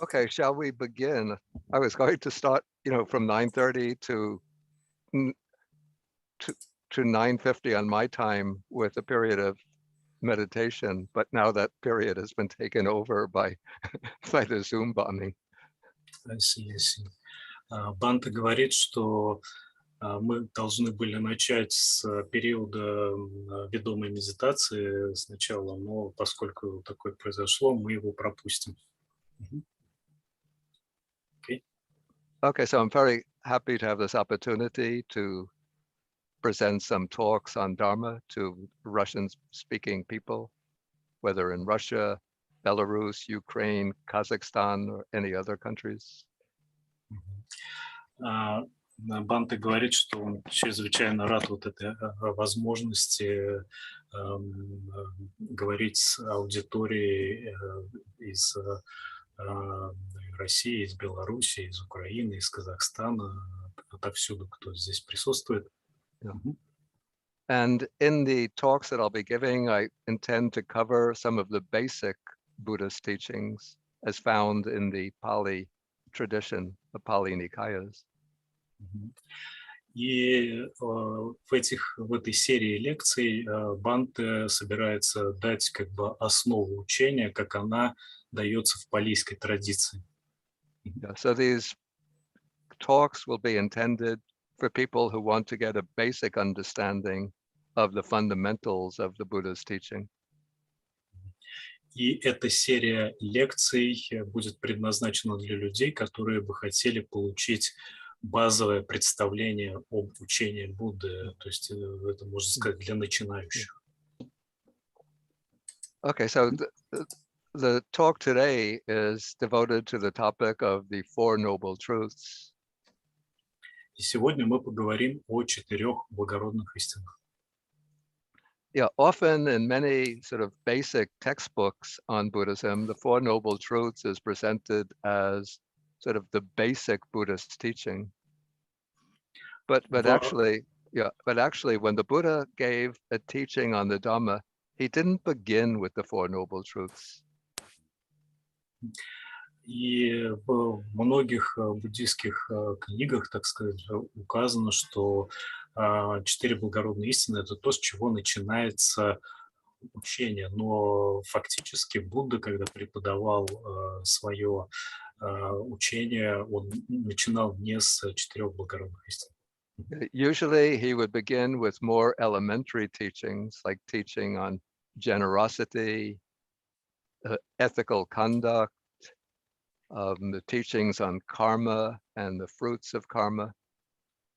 Okay, shall we begin? I was going to start, from 9:30 to 9:50 on my time with a period of meditation, but now that period has been taken over by the Zoom bombing. I see. Банта говорит, что мы должны были начать с периода ведомой медитации сначала, но поскольку такое произошло, мы его пропустим. Okay, so I'm very happy to have this opportunity to present some talks on Dharma to Russian-speaking people, whether in Russia, Belarus, Ukraine, Kazakhstan, or any other countries. Банта говорит, что он чрезвычайно рад вот этой возможности говорить с аудиторией из России, из Беларуси, из Украины, из Казахстана, отовсюду, кто здесь присутствует. And in the talks that I'll be giving, I intend to cover some of the basic Buddhist teachings as found in the Pali tradition, the Pali Nikayas. И в этой серии лекций Банте собирается дать как бы основу учения, как она дается в палийской традиции. So these talks will be intended for people who want to get a basic understanding of the fundamentals of the Buddha's teaching. И эта серия лекций будет предназначена для людей, которые бы хотели получить базовое представление об учении Будды, то есть это, можно сказать, для начинающих. Okay, so the talk today is devoted to the topic of the Four Noble Truths. И сегодня мы поговорим о 4 благородных истинах. Yeah, often in many sort of basic textbooks on Buddhism, the Four Noble Truths is presented as sort of the basic Buddhist teaching. But actually, when the Buddha gave a teaching on the Dhamma, he didn't begin with the Four Noble Truths. И в многих буддийских книгах, так сказать, указано, что 4 благородные истины – это то, с чего начинается учение. Но фактически Будда, когда преподавал свое учение, он начинал не с 4 благородных истин. Usually he would begin with more elementary teachings, like teaching on generosity, ethical conduct, the teachings on karma and the fruits of karma,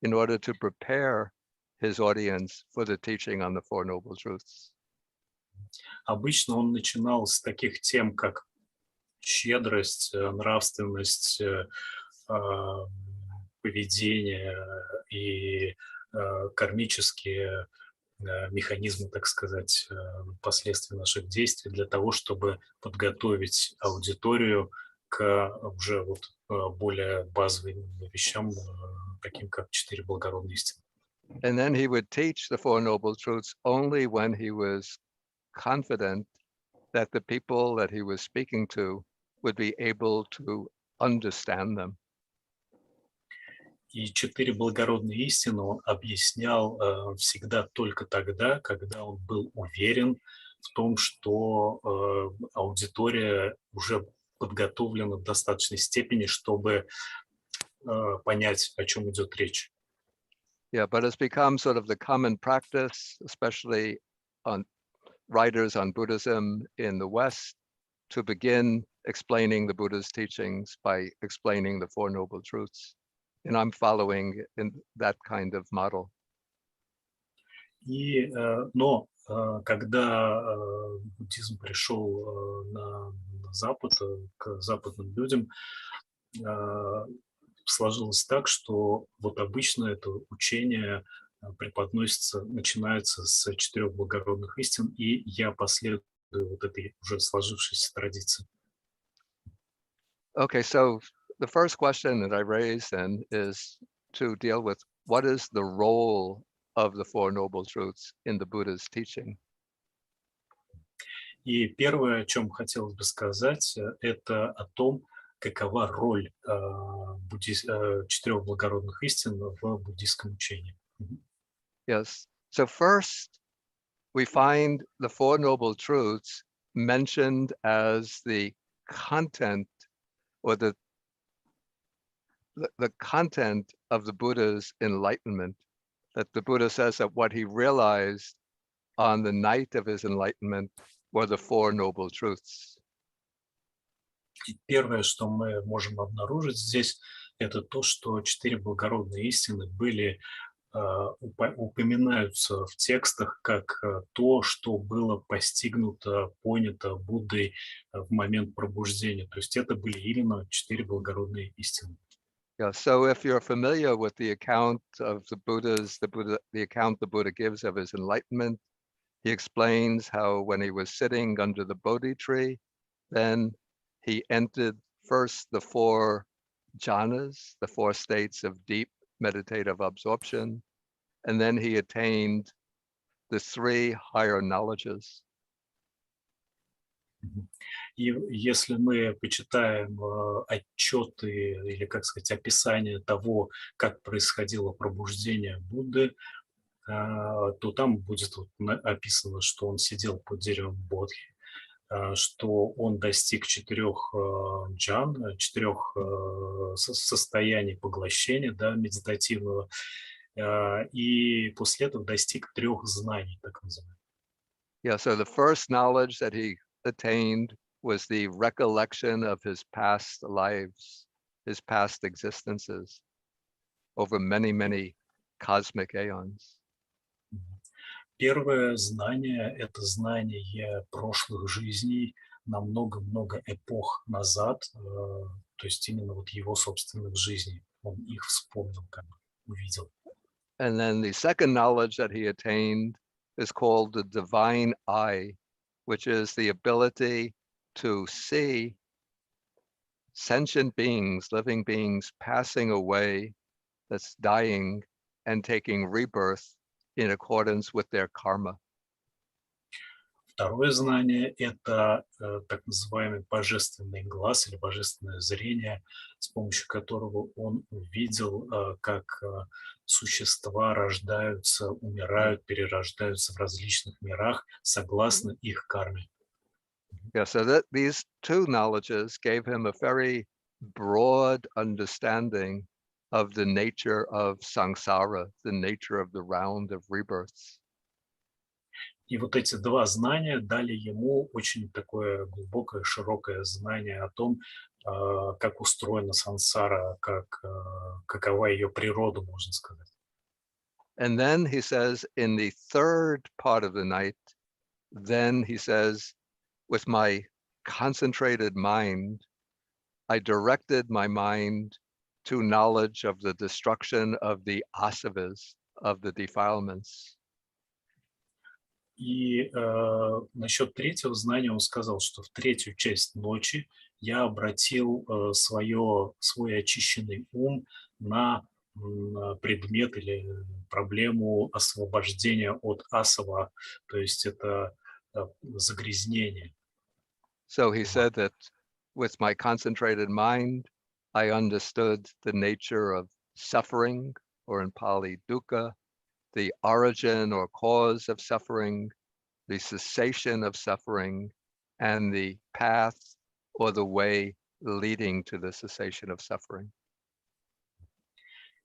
in order to prepare his audience for the teaching on the Four Noble Truths. Обычно он начинал с таких тем, как щедрость, нравственность, поведение и кармические механизмы, так сказать, последствия наших действий для того, чтобы подготовить аудиторию к уже вот более базовым вещам, таким как 4 благородные истины. And then he would teach the Four Noble Truths only when he was confident that the people that he was speaking to would be able to understand them. И 4 благородные истины он объяснял всегда только тогда, когда он был уверен в том, что аудитория уже подготовлена в достаточной степени, чтобы понять, о чем идет речь. Yeah, but it's become sort of the common practice, especially on writers on Buddhism in the West, to begin explaining the Buddha's teachings by explaining the Four Noble Truths. And I'm following in that kind of model. Но когда буддизм пришел на Запад, к западным людям, сложилось так, что вот обычно это учение преподносится, начинается с 4 благородных истин, и я последую вот этой уже сложившейся традиции. Okay, so the first question that I raised then is to deal with what is the role of the Four Noble Truths in the Buddha's teaching. И первое, о чем хотелось бы сказать, это о том, какова роль четырех благородных истин в буддийском учении. Yes. So first, we find the Four Noble Truths mentioned as the content or the content of the Buddha's enlightenment. That the Buddha says that what he realized on the night of his enlightenment were the Four Noble Truths. И первое, что мы можем обнаружить здесь, это то, что четыре благородные истины были упоминаются в текстах как то, что было постигнуто, понято Буддой в момент пробуждения. То есть это были именно четыре благородные истины. Yeah, so if you're familiar with the account of the account the Buddha gives of his enlightenment, he explains how when he was sitting under the Bodhi tree, then he entered first the four jhanas, the four states of deep meditative absorption, and then he attained the three higher knowledges. И если мы почитаем отчеты или, как сказать, описание того, как происходило пробуждение Будды, то там будет описано, что он сидел под деревом Бодхи, что он достиг четырех джан, четырех состояний поглощения, да, медитативного, и после этого достиг трех знаний, так называемых. Yeah, so the first knowledge that he attained was the recollection of his past lives, his past existences over many, many cosmic aeons. Первое знание – это знание прошлых жизней на много-много эпох назад, то есть именно вот его собственных жизней. Он их вспомнил, как бы увидел. And then the second knowledge that he attained is called the divine eye, which is the ability to see sentient beings, living beings passing away, that's dying and taking rebirth in accordance with their karma. Второе знание – это так называемый божественный глаз или божественное зрение, с помощью которого он увидел, как существа рождаются, умирают, перерождаются в различных мирах согласно их карме. Yeah, so that these two knowledges gave him a very broad understanding of the nature of samsara, the nature of the round of rebirths. И вот эти два знания дали ему очень такое глубокое, широкое знание о том, как устроена сансара, какова ее природа, можно сказать. And then he says in the third part of the night, then he says, with my concentrated mind, I directed my mind to knowledge of the destruction of the asavas, of the defilements. И насчет третьего знания он сказал, что в третью часть ночи я обратил свой очищенный ум на предмет или проблему освобождения от асава, то есть это загрязнение. So he said that with my concentrated mind, I understood the nature of suffering, or in Pali, dukkha, the origin or cause of suffering, the cessation of suffering, and the path or the way leading to the cessation of suffering.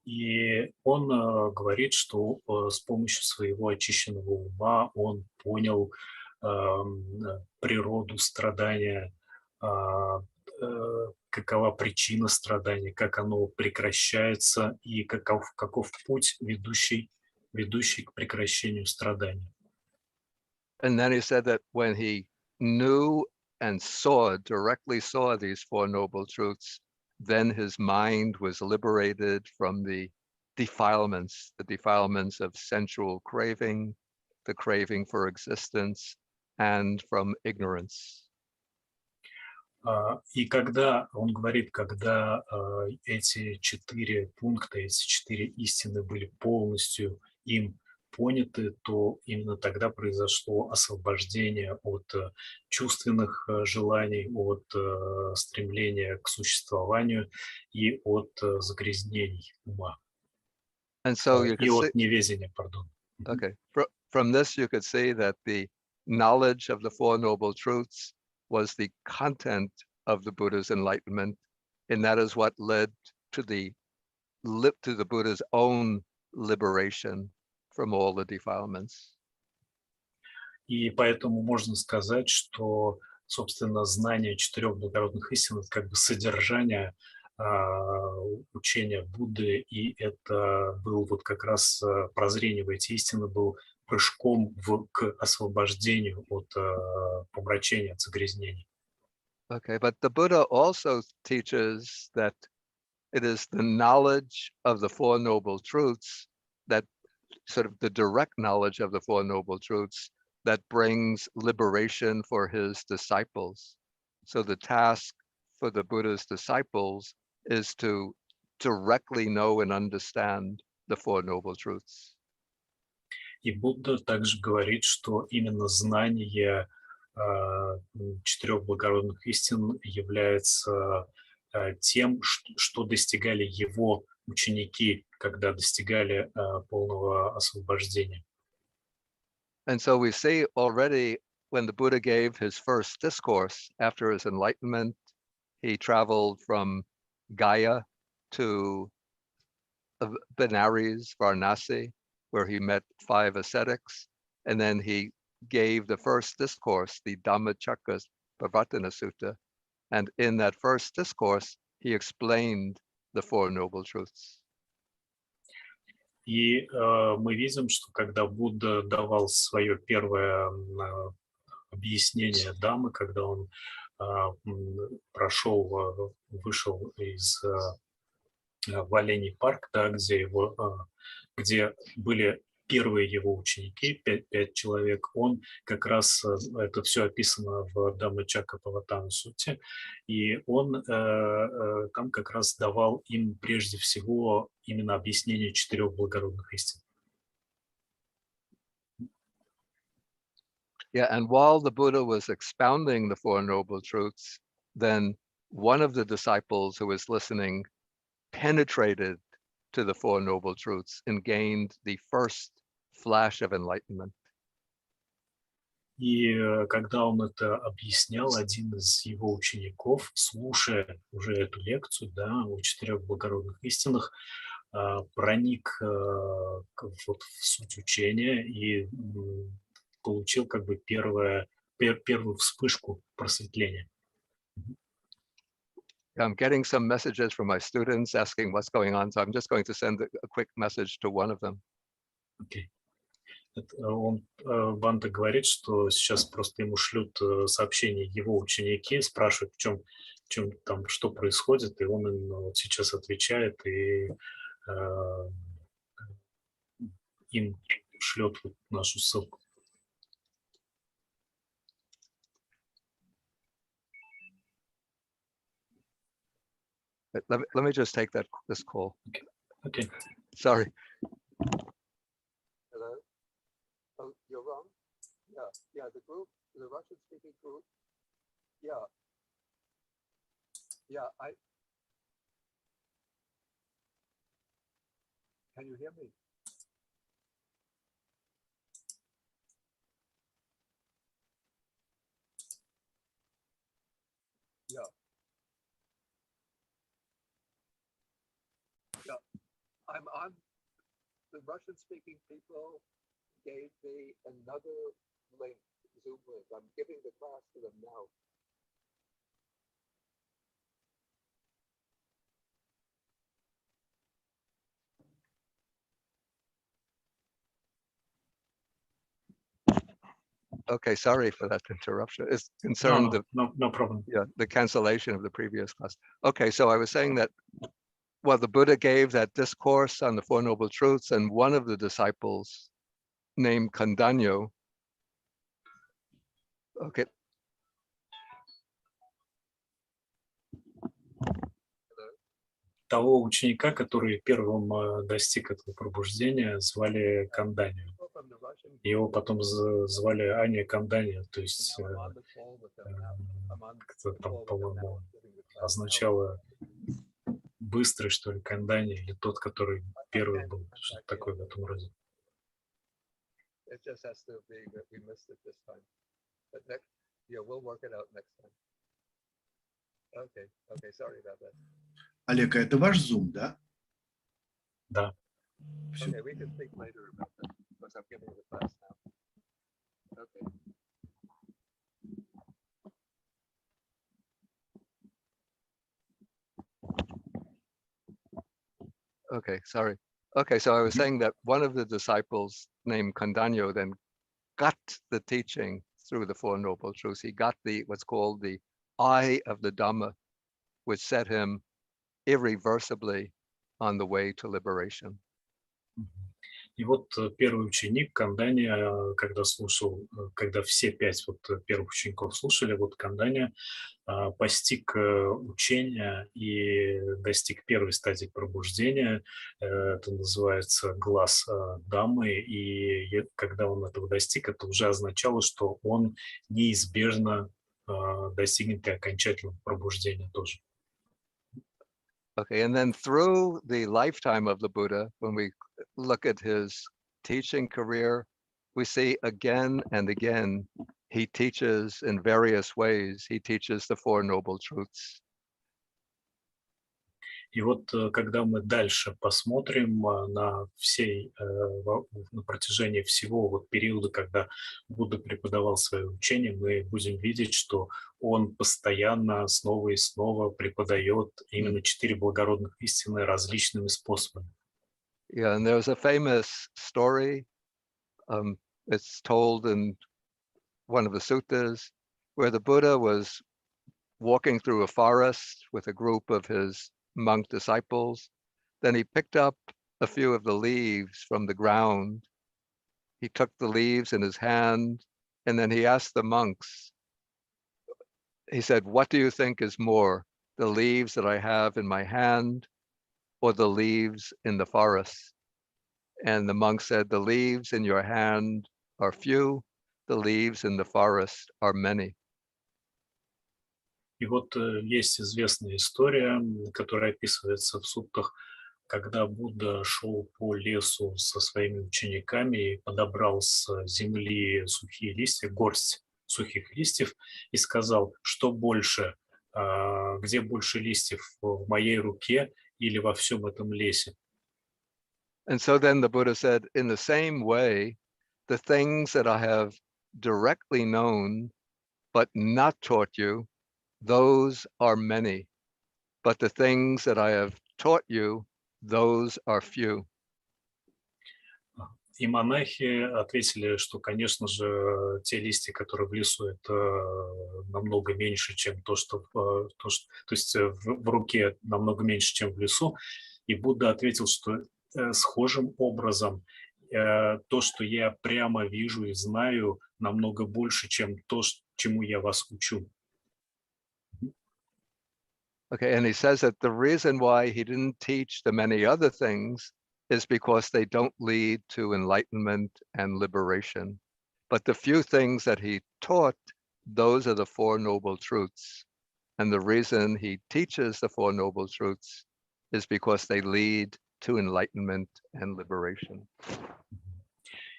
И он говорит, что с помощью своего очищенного ума он понял природу страдания, какова причина страдания, как оно прекращается и каков путь, ведущий к прекращению страдания. And then he said that when he knew and directly saw these Four Noble Truths, then his mind was liberated from the defilements of sensual craving, the craving for existence, and from ignorance. И когда он говорит, когда эти четыре пункта, эти четыре истины были полностью им поняты, то именно тогда произошло освобождение от чувственных желаний, от стремления к существованию и от загрязнений ума, And so you и could see, от неведения, пардон. okay, from this you could see that the knowledge of the Four Noble Truths was the content of the Buddha's enlightenment, and that is what led to the Buddha's own liberation from all the defilements. И поэтому можно сказать, что, собственно, знание четырех благородных истин — это как бы содержание учения Будды, и это был вот как раз прозрение в эти истины, был прыжком к освобождению от помрачения, от загрязнений. Okay, but the Buddha also teaches that it is the knowledge of the Four Noble Truths, that sort of the direct knowledge of the Four Noble Truths, that brings liberation for his disciples. So the task for the Buddha's disciples is to directly know and understand the Four Noble Truths. И Будда также говорит, что именно знание четырех благородных истин является тем, что достигали его ученики, когда достигали полного освобождения. And so we see already when the Buddha gave his first discourse after his enlightenment, he traveled from Gaya to Benares, Varanasi, where he met 5 ascetics. And then he gave the first discourse, the Dhammacakkappavattana Sutta. And in that first discourse, he explained the Four Noble Truths. И мы видим, что когда Будда давал свое первое объяснение Даммы, когда он вышел из в Оленей парк, да, где были первые его ученики, 5 человек, он как раз, это все описано в Дhamмачаккаппаваттана Сутте, и он там как раз давал им прежде всего именно объяснение 4 благородных истин. Yeah, and while the Buddha was expounding the Four Noble Truths, then one of the disciples who was listening penetrated to the Four Noble Truths and gained the first flash of enlightenment. И когда он это объяснял, один из его учеников, слушая уже эту лекцию, да, о 4 благородных истинах, проник вот в суть учения и получил как бы первую вспышку просветления. I'm getting some messages from my students asking what's going on, so I'm just going to send a quick message to one of them. Okay. Банда говорит, что сейчас просто ему шлют сообщения его ученики, спрашивают, в чем там, что происходит, и он им вот сейчас отвечает, и им шлет вот нашу ссылку. Let me just take this call. Okay. Sorry. Hello. Oh, you're wrong. Yeah. The group, the Russian-speaking group. Yeah. Can you hear me? Yeah. I'm on. The Russian-speaking people gave me another link, Zoom link. I'm giving the class to them now. Okay, sorry for that interruption. It's concerned No problem. The cancellation of the previous class. Okay, so I was saying that, well, the Buddha gave that discourse on the Four Noble Truths, and one of the disciples named Kandanyo. Okay. Того ученика, который первым достиг этого пробуждения, звали Канданью. Его потом звали Ани Кандани, то есть как-то там, по-моему, означало быстрый, что ли, Кандани, или тот, который первый был, что-то такое в этом роде. It just has to be that we missed it this time. But next, yeah, we'll work it out next time. Okay, okay, sorry about that. Олег, а это ваш Zoom, да? Да. Okay, we can speak later about that because I'm giving the class now. Okay. Okay, sorry. Okay, so I was saying that one of the disciples named Kandanyo then got the teaching through the Four Noble Truths. He got what's called the eye of the Dhamma, which set him irreversibly on the way to liberation. И вот первый ученик Кандани, когда слушал, когда все 5 первых учеников слушали, вот Кандани постиг учения и достиг первой стадии пробуждения. Это называется глаз Даммы. И когда он этого достиг, это уже означало, что он неизбежно достигнет и окончательного пробуждения тоже. Okay, and then through the lifetime of the Buddha, when we look at his teaching career, we see again and again, he teaches in various ways. He teaches the Four Noble Truths. И вот когда мы дальше посмотрим на протяжении всего периода, когда Будда преподавал свое учение, мы будем видеть, что он постоянно снова и снова преподает именно 4 благородных истины различными способами. Yeah, and there's a famous story. It's told in one of the suttas where the Buddha was walking through a forest with a group of his monk disciples. Then he picked up a few of the leaves from the ground. He took the leaves in his hand, and then he asked the monks, he said, "What do you think is more, the leaves that I have in my hand or the leaves in the forest?" And the monk said, "The leaves in your hand are few, the leaves in the forest are many." И вот есть известная история, которая описывается в суттах, когда Будда шел по лесу со своими учениками и подобрал с земли сухие листья, горсть сухих листьев, и сказал, что больше, где больше листьев, в моей руке или во всем этом лесе. And so then the Buddha said, in the same way, the things that I have directly known but not taught you, those are many. But the things that I have taught you, those are few. И монахи ответили, что, конечно же, те листья, которые в лесу, это намного меньше, чем то есть в руке намного меньше, чем в лесу. И Будда ответил, что схожим образом то, что я прямо вижу и знаю, намного больше, чем то, чему я вас учу. Okay, and he says that the reason why he didn't teach the many other things is because they don't lead to enlightenment and liberation. But the few things that he taught, those are the Four Noble Truths. And the reason he teaches the Four Noble Truths is because they lead to enlightenment and liberation.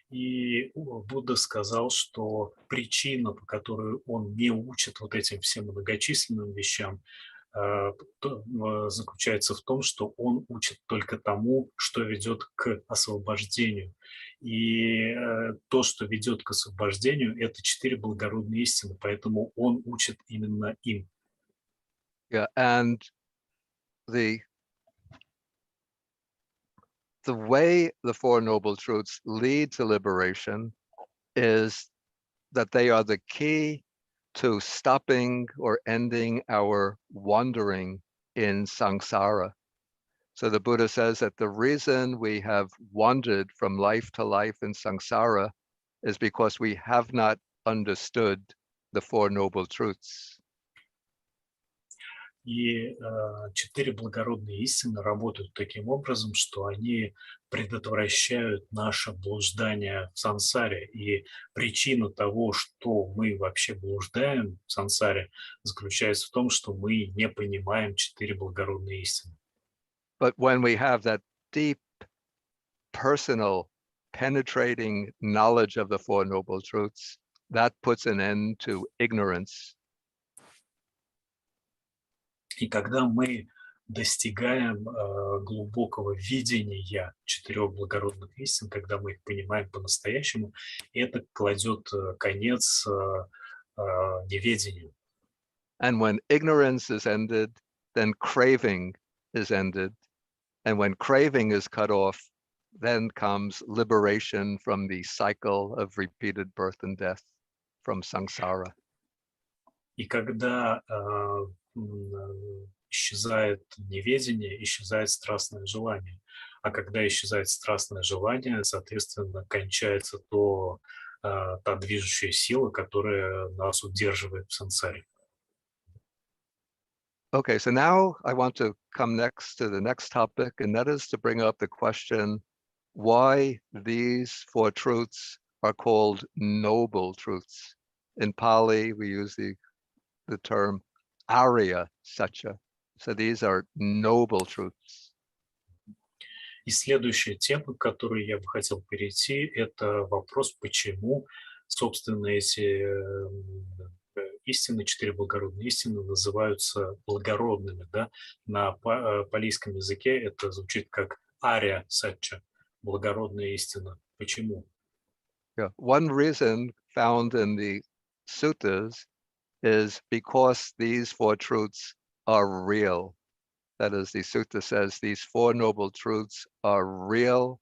И Будда сказал, что причина, по которой он не учит вот этим всем многочисленным вещам, заключается в том, что он учит только тому, что ведет к освобождению. И то, что ведет к освобождению, это 4 благородные истины, поэтому он учит именно им. Yeah, and the way the Four Noble Truths lead to liberation is that they are the key to stopping or ending our wandering in samsara. So the Buddha says that the reason we have wandered from life to life in samsara is because we have not understood the Four Noble Truths. И 4 благородные истины работают таким образом, что они предотвращают наше блуждание в сансаре. И причина того, что мы вообще блуждаем в сансаре, заключается в том, что мы не понимаем 4 благородные истины. But when we have that deep, personal, penetrating knowledge of the Four Noble Truths, that puts an end to ignorance. И когда мы достигаем глубокого видения 4 благородных истин, когда мы их понимаем по-настоящему, это кладет конец неведению. And when ignorance is ended, then craving is ended. And when craving is cut off, then comes liberation from the cycle of repeated birth and death, from samsara. И когда исчезает неведение, исчезает страстное желание. А когда исчезает страстное желание, соответственно, кончается та движущая сила, которая нас удерживает в сансаре. Okay, so now I want to come next to the next topic, and that is to bring up the question why these four truths are called noble truths. In Pali, we use the term Arya Satya. So these are noble truths. И следующая тема, к которой я бы хотел перейти, это вопрос, почему, собственно, эти истины, 4 благородные истины называются благородными. Да? На палийском языке это звучит как ария сатча, благородная истина. Почему? Yeah. One reason found in the suttas is because these four truths are real. That is, the sutta says these four noble truths are real,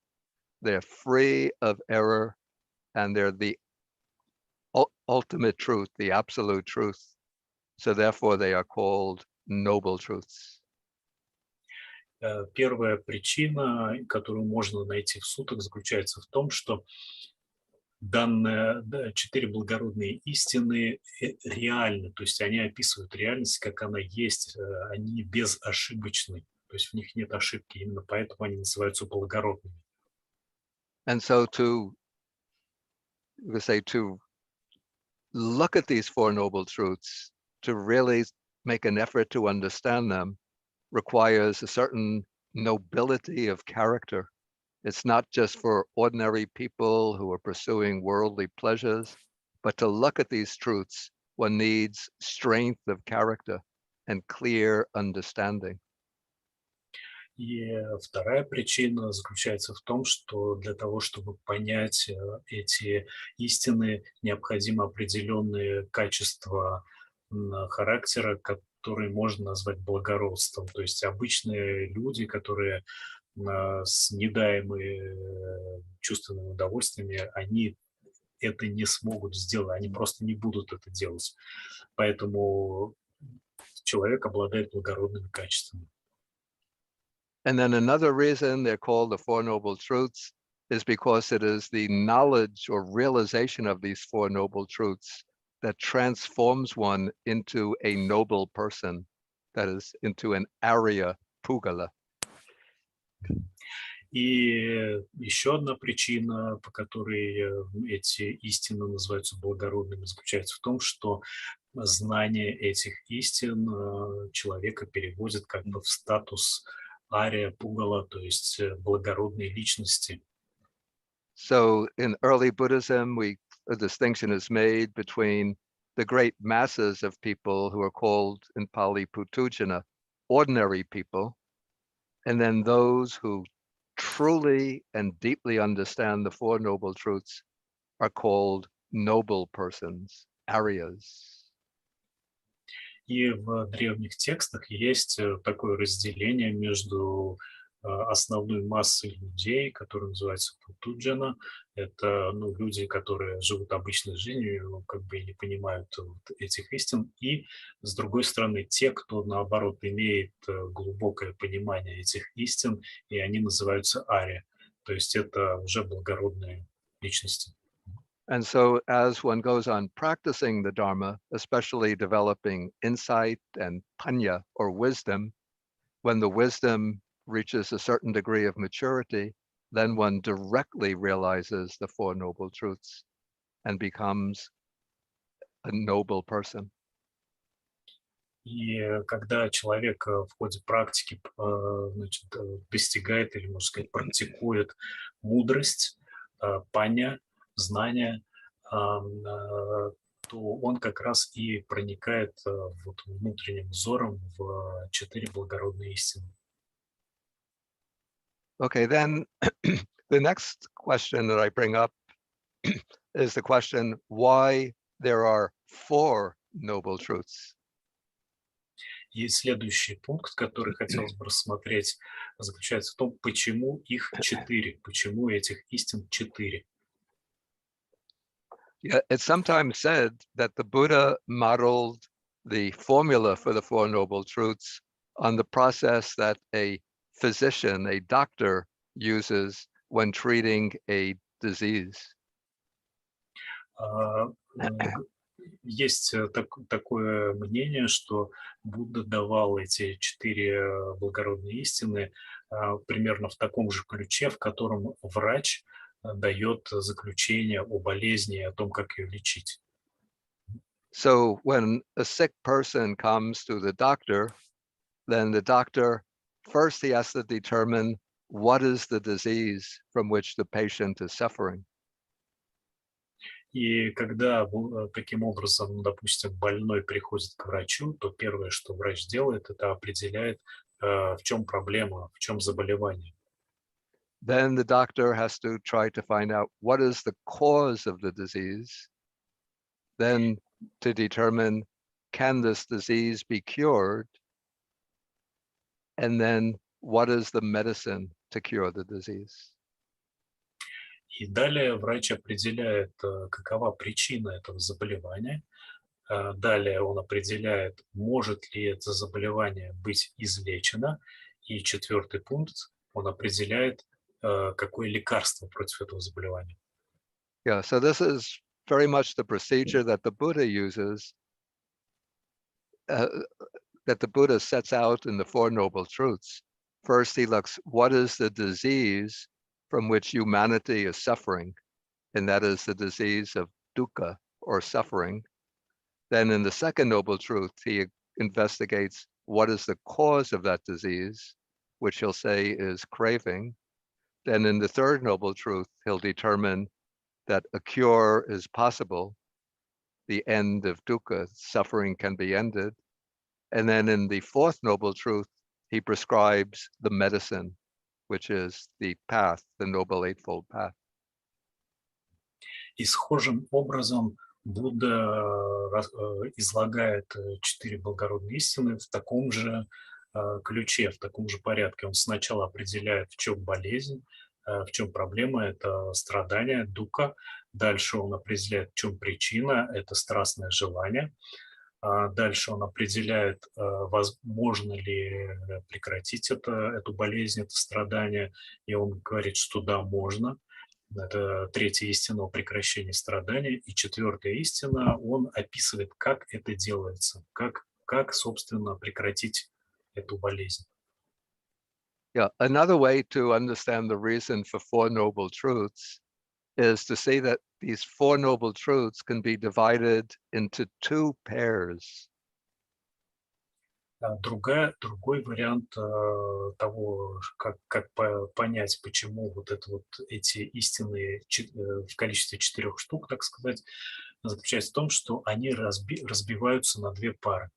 they're free of error, and they're the ultimate truth, the absolute truth. So therefore they are called noble truths. Первая причина, которую можно найти в суттах, заключается в том, что данные 4 благородные истины реальны, то есть они описывают реальность, как она есть, они безошибочны, то есть в них нет ошибки, именно поэтому они называются благородными. And so to look at these four noble truths, to really make an effort to understand them, requires a certain nobility of character. It's not just for ordinary people who are pursuing worldly pleasures, but to look at these truths, one needs strength of character and clear understanding. И вторая причина заключается в том, что для того, чтобы понять эти истины, необходимо определенные качества характера, которые можно назвать благородством. То есть обычные люди, которые снедаемые чувственными удовольствиями, они это не смогут сделать, они просто не будут это делать. Поэтому человек обладает благородными качествами. And then another reason they're called the Four Noble Truths is because it is the knowledge or realization of these Four Noble Truths that transforms one into a noble person, that is, into an Arya Pugala. И еще одна причина, по которой эти истины называются благородными, заключается в том, что знание этих истин человека переводит как бы в статус ария пугала, то есть благородной личности. So in early Buddhism, a distinction is made between the great masses of people who are called in Pali Putujana, ordinary people, and then those who truly and deeply understand the Four Noble Truths are called noble persons, Aryas. И в древних текстах есть такое разделение между основной массой людей, которые называются путуджана. Это люди, которые живут обычной жизнью, как бы и не понимают этих истин. И, с другой стороны, те, кто, наоборот, имеет глубокое понимание этих истин, и они называются ария. То есть это уже благородные личности. And so as one goes on practicing the Dharma, especially developing insight and panya or wisdom, when the wisdom reaches a certain degree of maturity, then one directly realizes the Four Noble Truths and becomes a noble person. И когда человек в ходе практики значит, достигает или, можно сказать, практикует мудрость, паня, знания, то он как раз и проникает вот внутренним взором в 4 благородные истины. Okay, then the next question that I bring up is the question why there are 4 noble truths. И следующий пункт, который хотелось бы рассмотреть, заключается в том, почему их 4, почему этих истин 4. Yeah, it's sometimes said that the Buddha modeled the formula for the Four Noble Truths on the process that a physician, a doctor, uses when treating a disease. Есть такое мнение, что Будда давал эти 4 благородные истины примерно в таком же ключе, в котором врач дает заключение о болезни и о том, как ее лечить. So when a sick person comes to the doctor, then the doctor first he has to determine what is the disease from which the patient is suffering. И когда таким образом, допустим, больной приходит к врачу, то первое, что врач делает, это определяет, в чем проблема, в чем заболевание. Then the doctor has to try to find out what is the cause of the disease, then to determine can this disease be cured, and then what is the medicine to cure the disease. И далее врач определяет, какова причина этого заболевания. Далее он определяет, может ли это заболевание быть излечено. И 4-й пункт, он определяет, какое лекарство против этого заболевания. Yeah, so this is very much the procedure that the Buddha uses, that the Buddha sets out in the Four Noble Truths. First, he looks, what is the disease from which humanity is suffering? And that is the disease of dukkha, or suffering. Then in the second Noble Truth, he investigates what is the cause of that disease, which he'll say is craving. Then in the third Noble Truth, he'll determine that a cure is possible, the end of dukkha, suffering can be ended. And then in the fourth Noble Truth, he prescribes the medicine, which is the path, the Noble Eightfold Path. И схожим образом Будда излагает 4 благородные истины в таком же ключе, в таком же порядке. Он сначала определяет, в чем болезнь, в чем проблема, это страдание, дуkkha. Дальше он определяет, в чем причина, это страстное желание. Дальше он определяет, возможно ли прекратить эту болезнь, это страдание. И он говорит, что да, можно. Это 3-я истина о прекращении страданий. И 4-я истина, он описывает, как это делается, как, собственно, прекратить эту болезнь. Yeah, another way to understand the reason for Four Noble Truths is to see that these Four Noble Truths can be divided into 2 pairs. Другой вариант того, как понять, почему вот эти истины в количестве 4 штук, так сказать, заключается в том, что они разбиваются на 2 пары.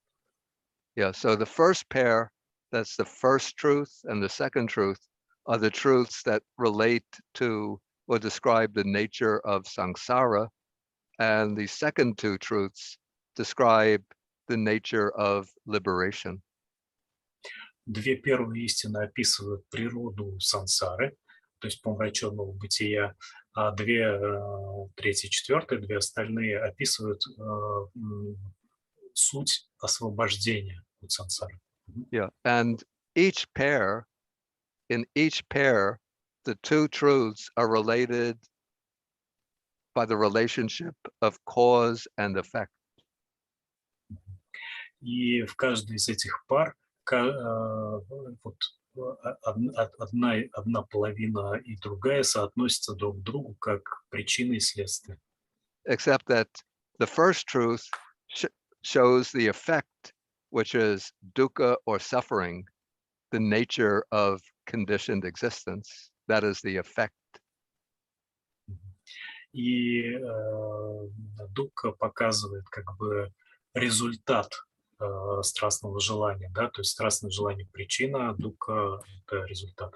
Yeah, so the first pair, that's the first truth, and the second truth are the truths that relate to or describe the nature of samsara, and the second 2 truths describe the nature of liberation. 2 первые истины описывают природу сансары, то есть помраченного бытия, а 2, 3-я, 4-я, 2 остальные описывают суть освобождения от сансары. Yeah, and each pair, in each pair, the 2 truths are related by the relationship of cause and effect. И в каждой из этих пар вот, одна половина и другая соотносятся друг к другу как причины и следствия. Except that the first truth shows the effect, which is dukkha or suffering, the nature of conditioned existence. That is the effect. И дукха показывает как бы результат страстного желания, да, то есть страстное желание причина, дукха это результат.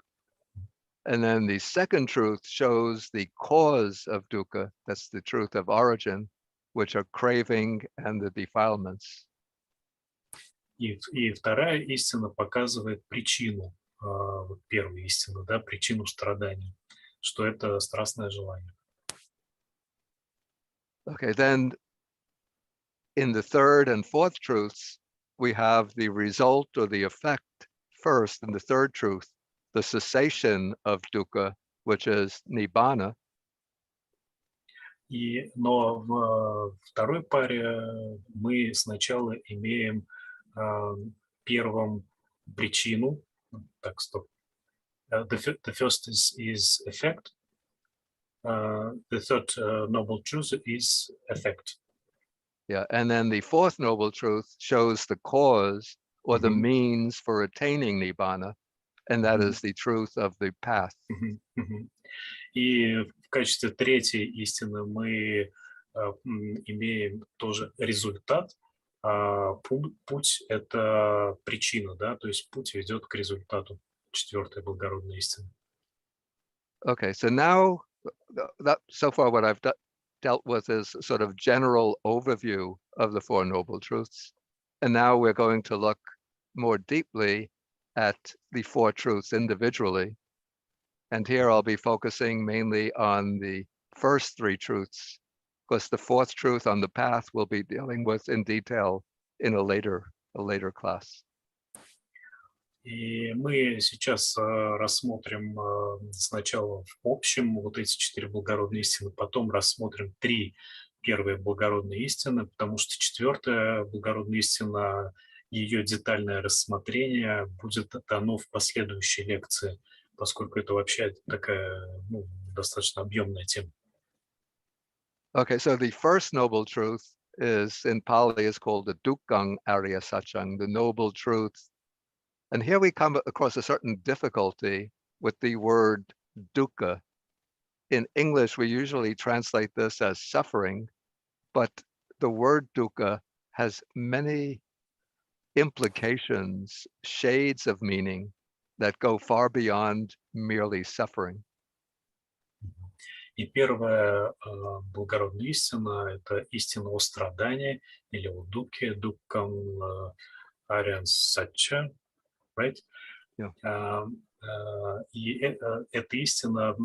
And then the second truth shows the cause of dukkha, that's the truth of origin, which are craving and the defilements. И вторая истина показывает причину, вот первая истина, да, причину страданий, что это страстное желание. Okay, then in the third and fourth truths, we have the result or the effect first in the third truth, the cessation of dukkha, which is nibbana. Но в второй паре мы сначала имеем первым причину, так, стоп. The first is effect. The third noble truth is effect. Yeah, and then the fourth noble truth shows the cause or the means for attaining nibbana, and that is the truth of the path. И в качестве третьей истины мы имеем тоже результат, а путь — это причина, да, то есть путь ведет к результату. Четвертая благородная истина. Okay, so now, so far what I've dealt with is sort of general overview of the Four Noble Truths. And now we're going to look more deeply at the four truths individually. And here I'll be focusing mainly on the first three truths, because the fourth truth on the path we'll be dealing with in detail in a later class. И мы сейчас рассмотрим сначала в общем вот эти четыре благородные истины, потом рассмотрим три первые благородные истины, потому что четвертая благородная истина, ее детальное рассмотрение будет дано в последующей лекции, поскольку это вообще такая достаточно объемная тема. Okay, so the first noble truth is in Pali is called the Dukkang Arya Satchang, the noble truth. And here we come across a certain difficulty with the word dukkha. In English, we usually translate this as suffering, but the word dukkha has many implications, shades of meaning that go far beyond merely suffering. И первая благородная истина — это истина о страдании или о дукхе, дукхам арян сачча, right? Yeah. И эта истина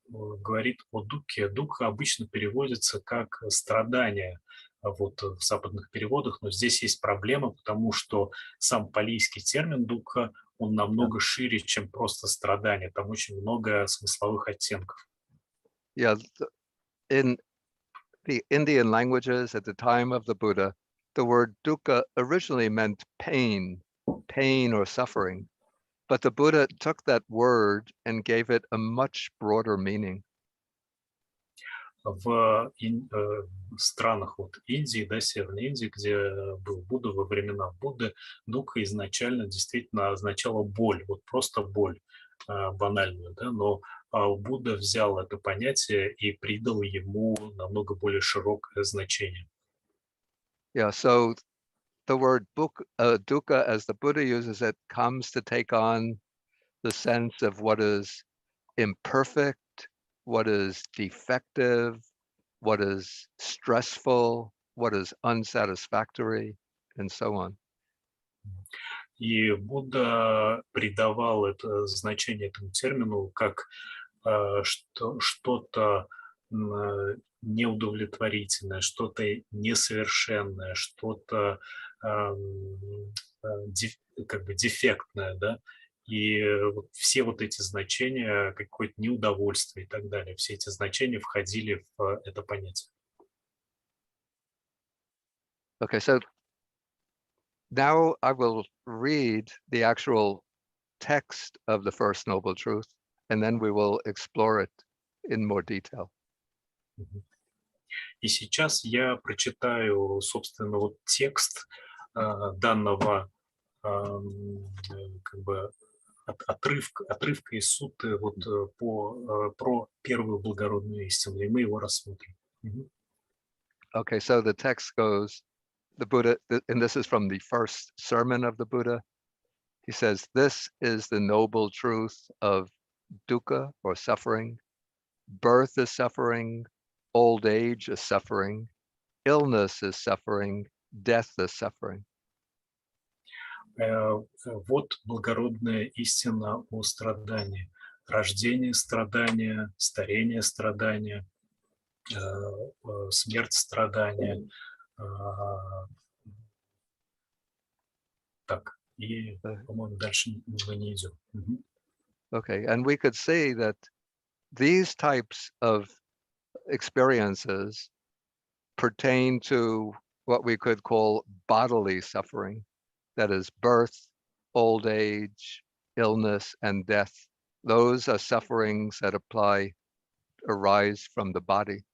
говорит о дукхе. Дукха обычно переводится как страдание вот в западных переводах, но здесь есть проблема, потому что сам палийский термин дукха, он намного шире, чем просто страдание. Там очень много смысловых оттенков. Yeah, in the Indian languages at the time of the Buddha, the word dukkha originally meant pain or suffering. But the Buddha took that word and gave it a much broader meaning. В странах вот Индии, да, Северной Индии, где был Будда во времена Будды, дукха изначально действительно означала боль, вот просто боль банальную, да, но Будда взял это понятие и придал ему намного более широкое значение. Yeah, so the word dukkha, as the Buddha uses it, comes to take on the sense of what is imperfect, what is defective, what is stressful, what is unsatisfactory, and so on. И Будда придавал это значение этому термину как что-то неудовлетворительное, что-то несовершенное, что-то как бы дефектное, да, И вот все вот эти значения, какое-то неудовольствие и так далее, все эти значения входили в это понятие. Okay, so now I will read the actual text of the First Noble Truth, and then we will explore it in more detail. Мгм. И сейчас я прочитаю, собственно, вот текст данного как бы отрывка из сутты вот про первую благородную истину, и мы его рассмотрим. Мгм. Okay, so the text goes, the Buddha, and this is from the first sermon of the Buddha. He says, this is the noble truth of dukkha or suffering. Birth is suffering, old age is suffering, illness is suffering, death is suffering. Вот благородная истина о страдании. Рождение страдания, старение страдания, смерть страдания. Так, и, по-моему, дальше мы не идем. Мгм. Okay, and we could see that these types of experiences pertain to what we could call bodily suffering, that is birth, old age, illness, and death. Those are sufferings that arise from the body.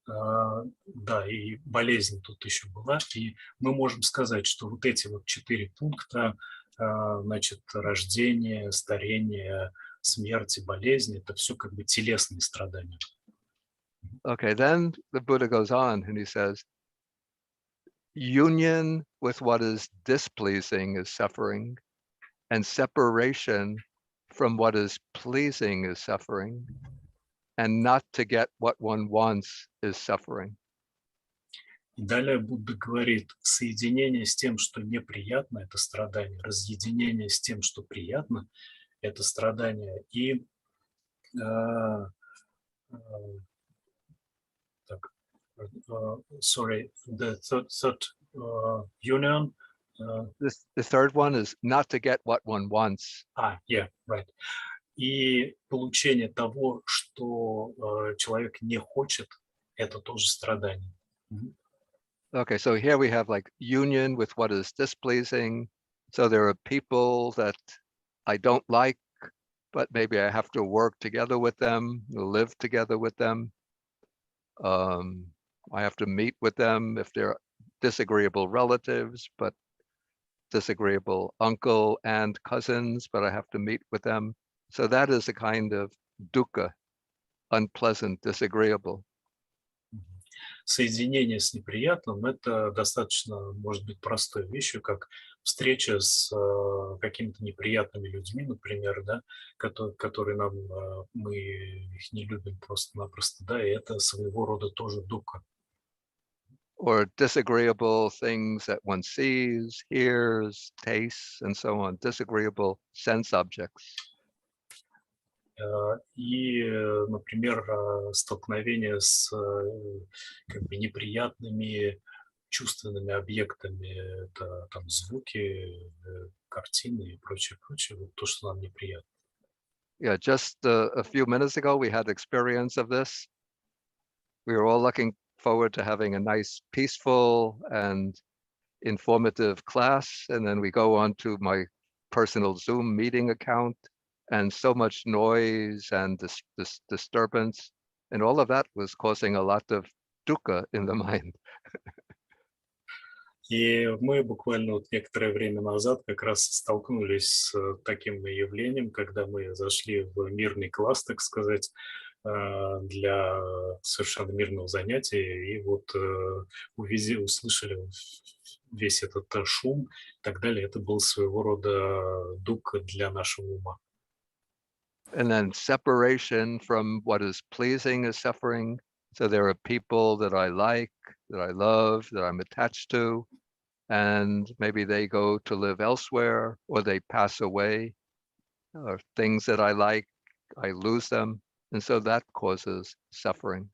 Да, и болезнь тут еще была, и мы можем сказать, что вот эти вот 4 пункта, значит, рождение, старение, смерть и болезнь, это все как бы телесные страдания. Okay, then the Buddha goes on and he says, union with what is displeasing is suffering, and separation from what is pleasing is suffering, and not to get what one wants is suffering. И далее Будда говорит, соединение с тем, что неприятно, это страдание, разъединение с тем, что приятно, это страдание, и sorry, the third union. The third one is not to get what one wants. Yeah, right. И получение того, что человек не хочет, это тоже страдание. Okay, so here we have like union with what is displeasing. So there are people that I don't like, but maybe I have to work together with them, live together with them. I have to meet with them if they're disagreeable relatives, but disagreeable uncle and cousins, but I have to meet with them. So that is a kind of dukkha, unpleasant, disagreeable. Соединение с неприятным – это достаточно, может быть, простой вещью, как встреча с какими-то неприятными людьми, например, да, которые нам, мы их не любим просто-напросто, да, и это своего рода тоже дуkkha. Or disagreeable things that one sees, hears, tastes, and so on, disagreeable sense objects. И, например, столкновение с как бы неприятными чувственными объектами, это там звуки, картины и прочее, вот то, что нам неприятно. Yeah, just a few minutes ago, we had experience of this. We were all looking forward to having a nice, peaceful, and informative class. And then we go on to my personal Zoom meeting account, and so much noise and this disturbance. And all of that was causing a lot of dukkha in the mind. И мы буквально вот некоторое время назад как раз столкнулись с таким явлением, когда мы зашли в мирный класс, так сказать, для совершенно мирного занятия, и вот услышали весь этот шум и так далее. Это был своего рода дуkkha для нашего ума. And then separation from what is pleasing is suffering. So there are people that I like, that I love, that I'm attached to, and maybe they go to live elsewhere or they pass away, or things that I like, I lose them. And so that causes suffering.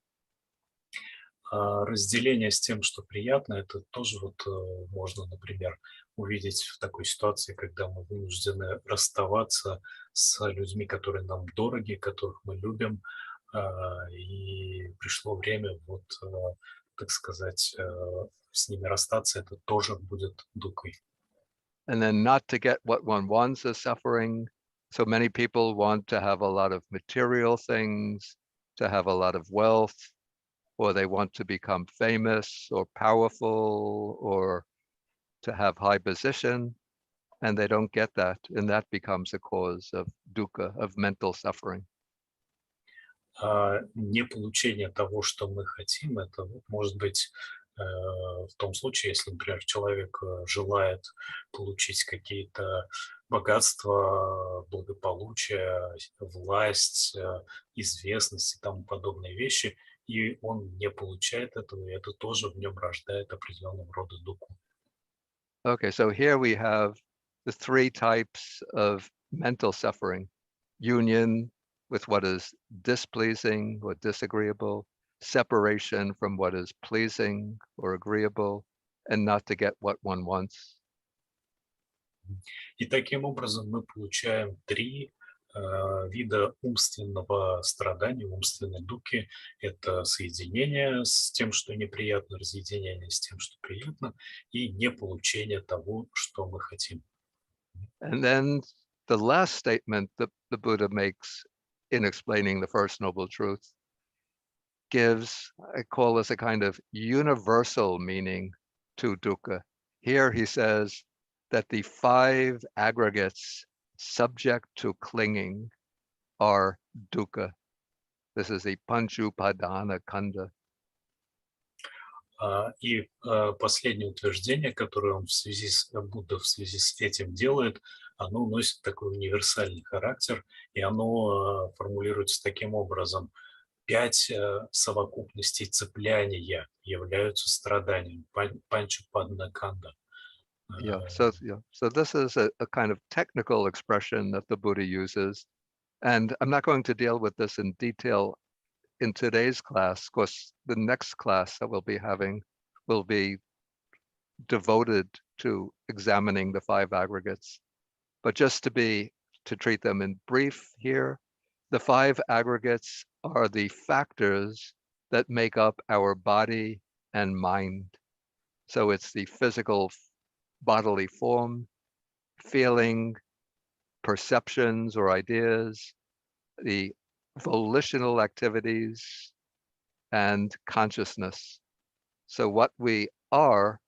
разделение с тем, что приятно, это тоже вот можно, например, увидеть в такой ситуации, когда мы вынуждены расставаться с людьми, которые нам дороги, которых мы любим, и пришло время, вот, так сказать, с ними расстаться, это тоже будет дукой. And then not to get what one wants is suffering. So many people want to have a lot of material things, to have a lot of wealth, or they want to become famous or powerful or to have high position, and they don't get that. And that becomes a cause of dukkha, of mental suffering. Не получение того, что мы хотим, это может быть в том случае, если, например, человек желает получить какие-то богатства, благополучие, власть, известность и тому подобные вещи, и он не получает этого, и это тоже в нем рождает определенного рода дукху. Okay, so here we have the three types of mental suffering: union with what is displeasing or disagreeable, separation from what is pleasing or agreeable, and not to get what one wants. И таким образом мы получаем три вида умственного страдания, умственной дуки. Это соединение с тем, что неприятно, разъединение с тем, что приятно, и неполучение того, что мы хотим. And then the last statement that the Buddha makes in explaining the First Noble Truth gives, I call this a kind of universal meaning to dukkha. Here he says that the five aggregates subject to clinging are dukkha. This is the Panchupadana Kanda. И последнее утверждение, которое он Будда в связи с этим делает, оно носит такой универсальный характер, и оно формулируется таким образом. 5 совокупностей цепляния являются страданием, панчападнаканда. So this is a kind of technical expression that the Buddha uses. And I'm not going to deal with this in detail in today's class. Of course, the next class that we'll be having will be devoted to examining the five aggregates. But just to treat them in brief here, the five aggregates are the factors that make up our body and mind. So it's the physical bodily form, feeling, perceptions or ideas, the volitional activities, and consciousness. So what we are,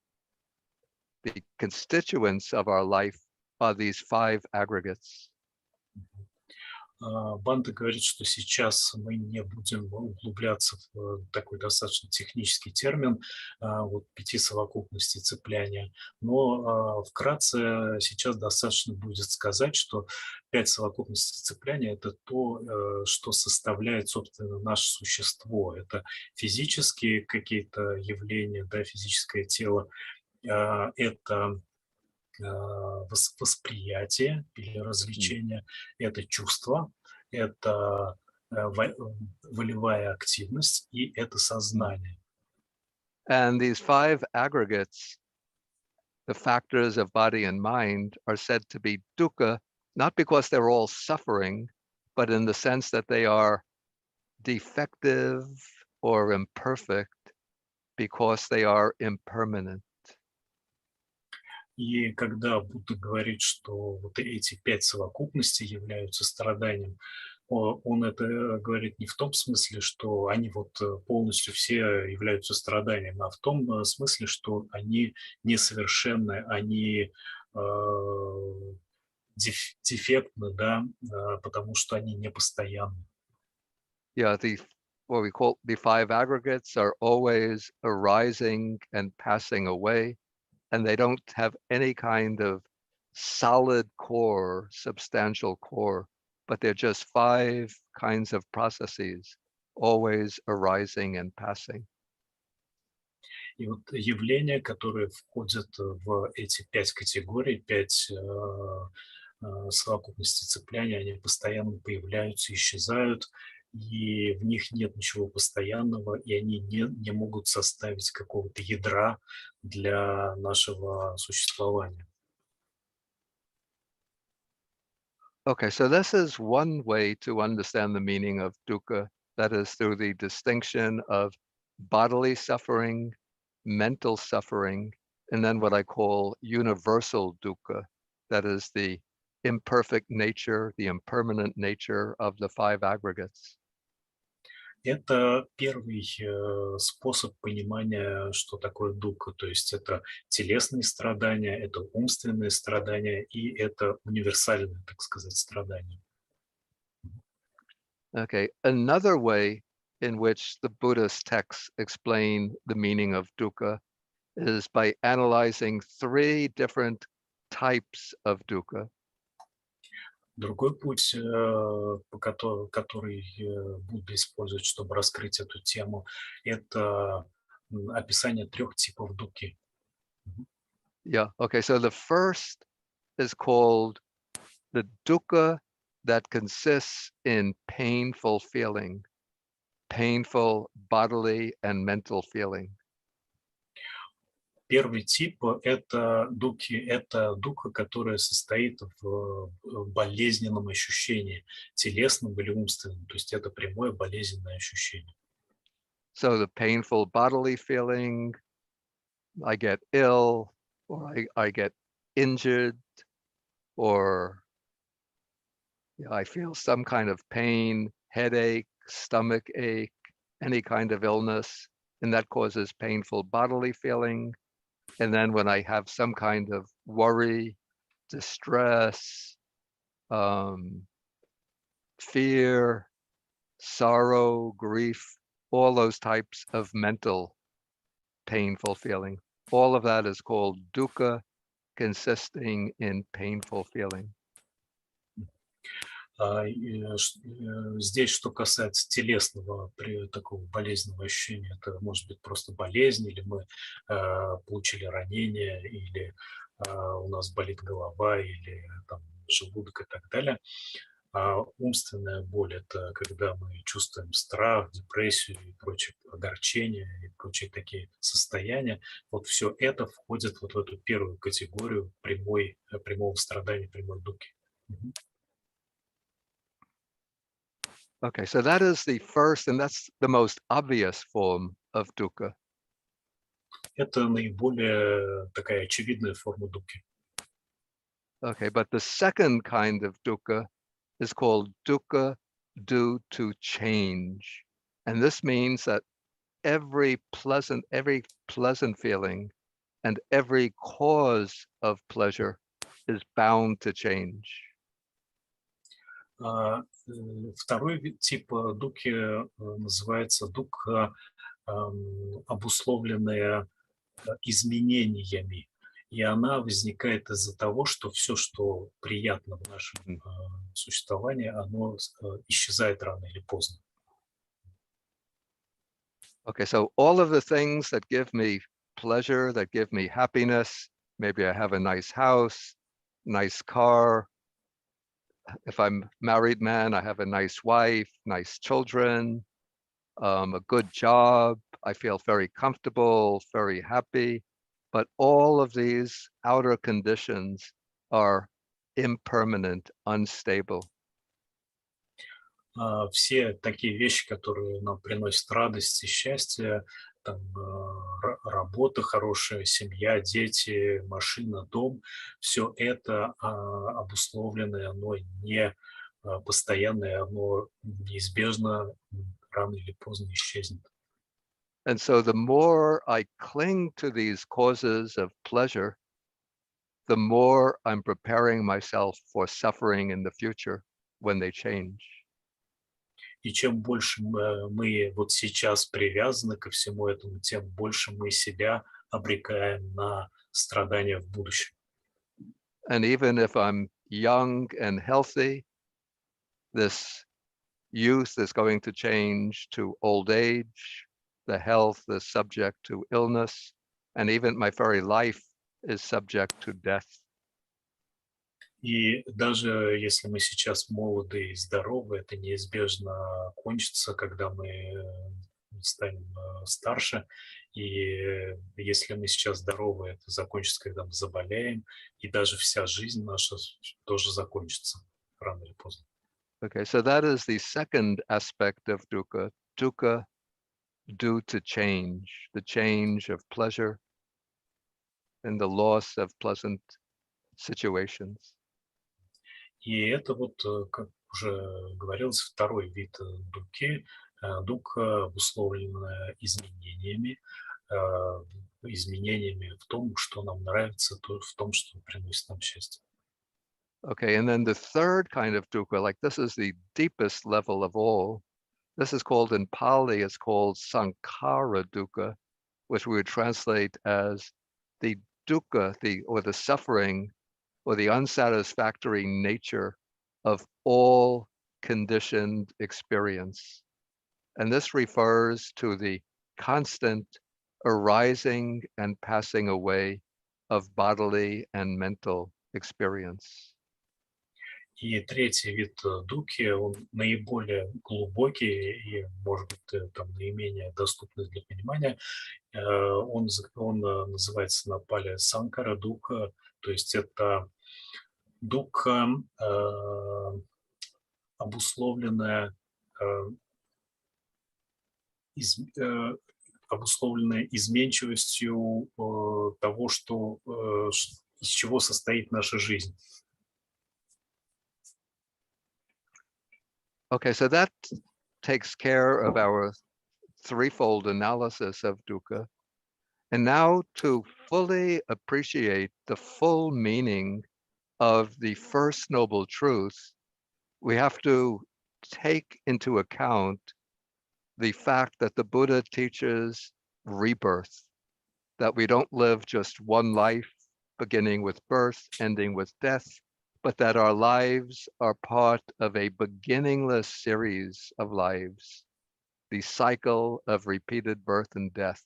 the constituents of our life, are these five aggregates. Банда говорит, что сейчас мы не будем углубляться в такой достаточно технический термин вот 5 совокупностей цепляния, но вкратце сейчас достаточно будет сказать, что 5 совокупностей цепляния – это то, что составляет, собственно, наше существо. Это физические какие-то явления, да, физическое тело, это восприятие или развлечение, это чувство, это волевая активность и это сознание. And these five aggregates, the factors of body and mind, are said to be dukkha, not because they're all suffering, but in the sense that they are defective or imperfect because they are impermanent. И когда Будда говорит, что вот эти 5 совокупностей являются страданием, он это говорит не в том смысле, что они вот полностью все являются страданием, а в том смысле, что они несовершенны, они дефектны, да, потому что они непостоянны. Yeah, what we call the five aggregates are always arising and passing away, and they don't have any kind of solid core, substantial core, but they're just five kinds of processes, always arising and passing. И вот явления, которые входят в эти 5 категорий, 5 совокупностей цепляния, они постоянно появляются, исчезают, и в них нет ничего постоянного, и они не могут составить какого-то ядра для нашего существования. Okay, so this is one way to understand the meaning of dukkha, that is through the distinction of bodily suffering, mental suffering, and then what I call universal dukkha, that is the imperfect nature, the impermanent nature of the five aggregates. Это первый способ понимания, что такое дуkkha. То есть это телесные страдания, это умственные страдания и это универсальные, так сказать, страдания. Okay, another way in which the Buddhist texts explain the meaning of dukkha is by analyzing three different types of dukkha. Другой путь, который Будда использует, чтобы раскрыть эту тему, это описание 3 типов дукхи. Yeah, okay, so the first is called the dukkha that consists in painful feeling, painful bodily and mental feeling. Первый тип это дуkkha, которая состоит в болезненном ощущении, телесном или умственном, то есть это прямое болезненное ощущение. So the painful bodily feeling, I get ill, or I get injured, or I feel some kind of pain, headache, stomach ache, any kind of illness, and that causes painful bodily feeling. And then when I have some kind of worry, distress, fear, sorrow, grief, all those types of mental painful feeling, all of that is called dukkha, consisting in painful feeling. Здесь, что касается телесного такого болезненного ощущения, это может быть просто болезнь, или мы получили ранение, или у нас болит голова, или там, желудок и так далее. А умственная боль – это когда мы чувствуем страх, депрессию и прочее, огорчение и прочие такие состояния. Вот все это входит вот в эту первую категорию прямого страдания, прямой дукхи. Okay, so that is the first, and that's the most obvious form of dukkha. Это наиболее такая очевидная форма дукхи. Okay, but the second kind of dukkha is called dukkha due to change. And this means that every pleasant feeling and every cause of pleasure is bound to change. Второй тип дукхи называется дукха, обусловленная изменениями. И она возникает из-за того, что все, что приятно в нашем существовании, оно исчезает рано или поздно. Okay, so all of the things that give me pleasure, that give me happiness, maybe I have a nice house, nice car. If I'm a married man, I have a nice wife, nice children, a good job. I feel very comfortable, very happy. But all of these outer conditions are impermanent, unstable. Все такие вещи, которые нам приносят радость и счастье, там, работа хорошая, семья, дети, машина, дом, все это обусловленное, оно не постоянное, оно неизбежно рано или поздно исчезнет. And so the more I cling to these causes of pleasure, the more I'm preparing myself for suffering in the future when they change. И чем больше мы вот сейчас привязаны ко всему этому, тем больше мы себя обрекаем на страдания в будущем. And even if I'm young and healthy, this youth is going to change to old age, the health is subject to illness, and even my very life is subject to death. И даже если мы сейчас молоды и здоровы, это неизбежно кончится, когда мы станем старше. И если мы сейчас здоровы, это закончится, когда мы заболеем. И даже вся жизнь наша тоже закончится рано или поздно. Okay, so that is the second aspect of dukkha. Dukkha due to change, the change of pleasure and the loss of pleasant situations. И это вот, как уже говорилось, второй вид дукхи. Дукха обусловленная изменениями, изменениями в том, что нам нравится, в том, что приносит нам счастье. Okay, and then the third kind of dukkha, like this is the deepest level of all. This is called in Pali, it's called sankhara dukkha, which we would translate as the dukkha, the suffering or the unsatisfactory nature of all conditioned experience. And this refers to the constant arising and passing away of bodily and mental experience. И третий вид дукхи, он наиболее глубокий и, может быть, там, наименее доступный для понимания. Он называется на пали санкара дукха, то есть это дукха, обусловленная изменчивостью того, что, из чего состоит наша жизнь. Okay, so that takes care of our threefold analysis of dukkha. And now to fully appreciate the full meaning of the first noble truth, we have to take into account the fact that the Buddha teaches rebirth, that we don't live just one life, beginning with birth, ending with death, but that our lives are part of a beginningless series of lives, the cycle of repeated birth and death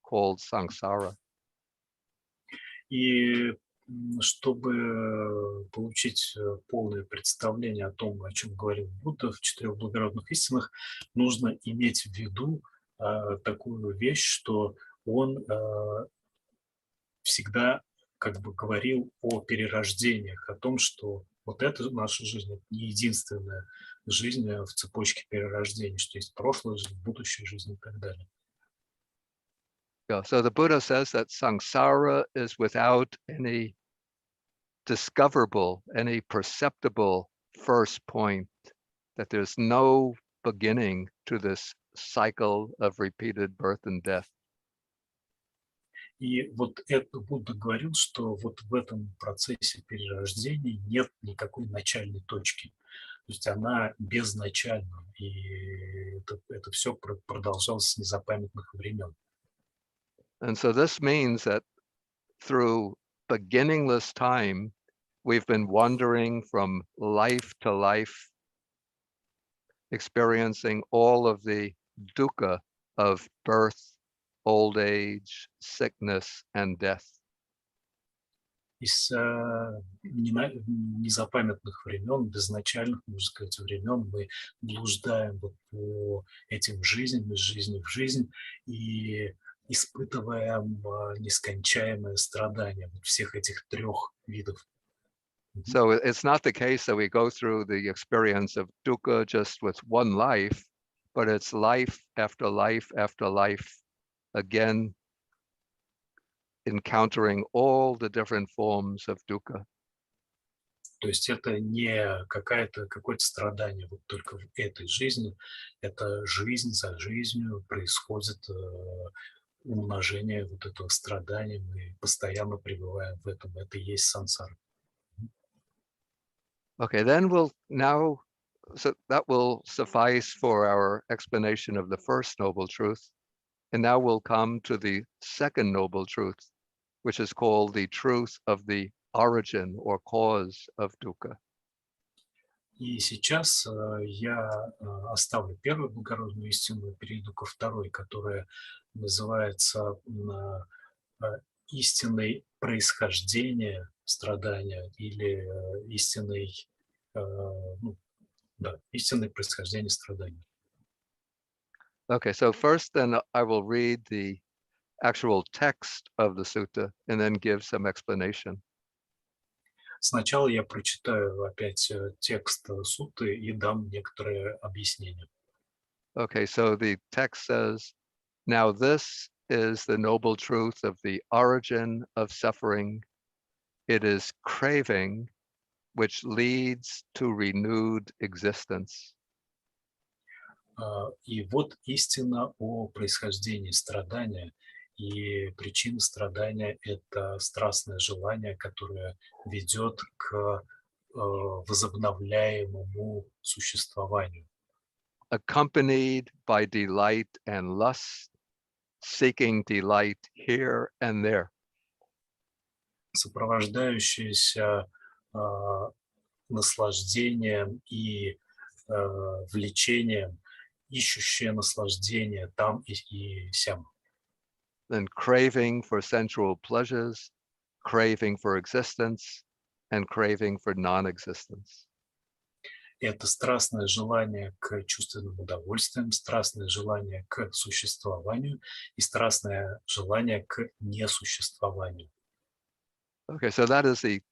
called samsara. И чтобы получить полное представление о том, о чем говорил Будда в четырех благородных истинах, нужно иметь в виду такую вещь, что он всегда как бы говорил о перерождениях, о том, что вот эта наша жизнь — это не единственная жизнь в цепочке перерождений, что есть прошлая жизнь, будущая жизнь и так далее. Yeah, so the Buddha says that samsara is without any discoverable, any perceptible first point, that there's no beginning to this cycle of repeated birth and death. И вот это Будда говорил, что вот в этом процессе перерождения нет никакой начальной точки. То есть она безначальна, и это все продолжалось с незапамятных времен. And so this means that through beginningless time, we've been wandering from life to life, experiencing all of the dukkha of birth, old age, sickness, and death. Из незапамятных времен, безначальных, можно сказать, времен мы блуждаем вот по этим жизням, из жизни в жизнь, и испытываем нескончаемое страдание вот всех этих трех видов. So it's not the case that we go through the experience of dukkha just with one life, but it's life after life after life, again, encountering all the different forms of dukkha. То есть это не какое-то страдание вот только в этой жизни, это жизнь за жизнью происходит умножение вот этого страдания, мы постоянно пребываем в этом, это и есть сансара. Okay, then so that will suffice for our explanation of the first noble truth. And now we'll come to the second noble truth, which is called the truth of the origin or cause of dukkha. И сейчас я оставлю первую благородную истину и перейду ко второй, которая называется истиной происхождения страдания или истинное происхождение страданий. Okay, so first then I will read the actual text of the sutta and then give some explanation. Сначала я прочитаю опять текст сутты и дам некоторые объяснения. Okay, so the text says, now this is the noble truth of the origin of suffering. It is craving which leads to renewed existence. И вот истина о происхождении страдания. И причина страдания – это страстное желание, которое ведет к возобновляемому существованию. Accompanied by delight and lust, seeking delight here and there. Сопровождающееся наслаждением и влечением, ищущее наслаждение там и сям. Then craving for sensual pleasures, craving for existence, and craving for non-existence. Это страстное желание к чувственным удовольствиям, страстное желание к существованию и страстное желание к несуществованию. Okay, so that is the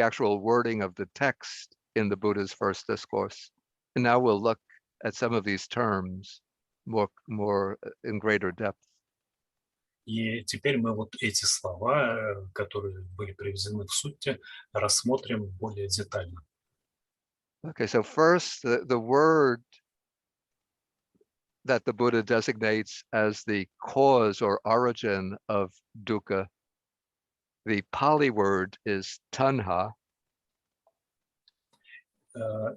actual wording of the text in the Buddha's first discourse. And now we'll look at some of these terms more in greater depth. И теперь мы вот эти слова, которые были приведены в сутте, рассмотрим более детально. Okay, so first, the word that the Buddha designates as the cause or origin of dukkha, the Pali word is tanha.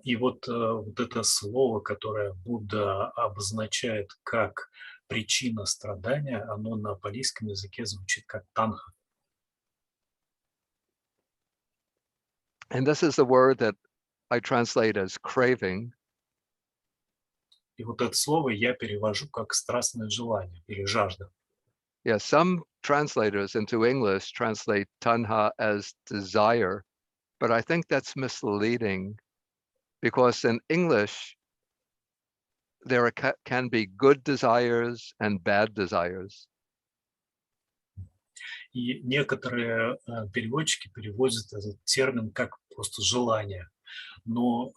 И вот это слово, которое Будда обозначает как причина страдания, оно на палийском языке звучит как танха. And this is the word that I translate as craving. И вот это слово я перевожу как страстное желание или жажда. Yeah, some translators into English translate tanha as desire, but I think that's misleading because in English, there can be good desires and bad desires. И некоторые переводчики переводят этот термин как просто желание. Но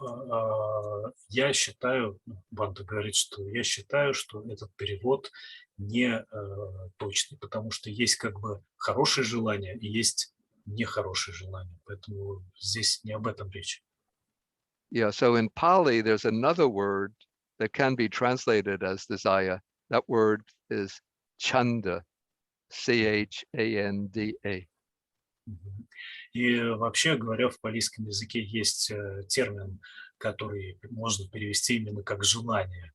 я считаю, Бханта говорит, что я считаю, что этот перевод не точный, потому что есть как бы хорошее желание и есть нехорошее желание. Поэтому здесь не об этом речь. Yeah, so in Pali, there's another word that can be translated as desire. That word is chanda, C-H-A-N-D-A. И вообще говоря, в палийском языке есть термин, который можно перевести именно как желание.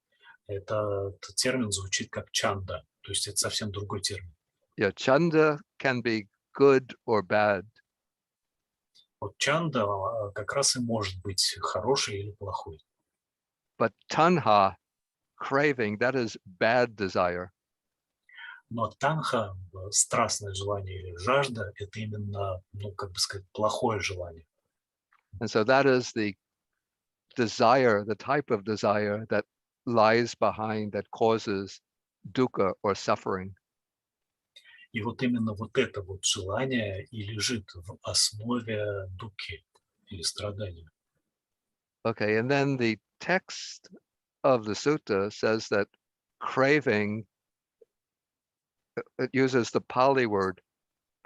Этот термин звучит как чанда, то есть это совсем другой термин. Yeah, chanda can be good or bad. Вот чанда как раз и может быть хороший или плохой. But tanha, craving, that is bad desire. Но танха, страстное желание или жажда, это именно, как бы сказать, плохое желание. And so that is the desire, the type of desire that lies behind, that causes dukkha or suffering. И вот именно вот это вот желание и лежит в основе дукхи или страдания. Okay, and then the text of the sutta says that craving, it uses the Pali word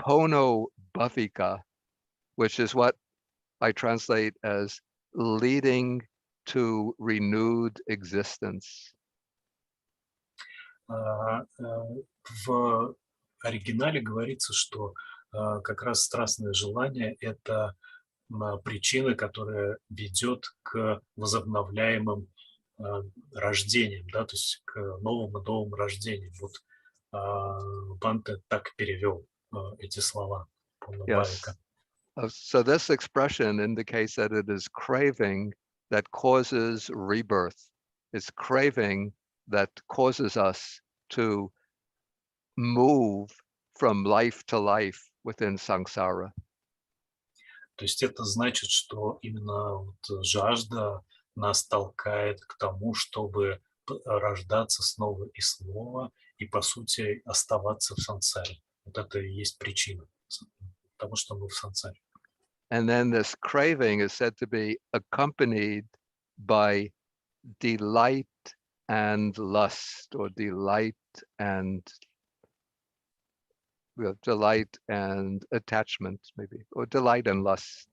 pono bhavika, which is what I translate as leading to renewed existence. В оригинале говорится, что как раз страстное желание – это причина, которая ведет к возобновляемым рождениям, да, то есть к новым и новым рождениям. Вот Бханта так перевел эти слова. Yes. So this expression indicates that it is craving that causes rebirth. It's craving that causes us to move from life to life within samsara. То есть это значит, что именно вот жажда нас толкает к тому, чтобы рождаться снова и снова, и, по сути, оставаться в сансаре. Вот это и есть причина того, что мы в сансаре. And then this craving is said to be accompanied by delight and lust, or delight and attachment, maybe, or delight and lust.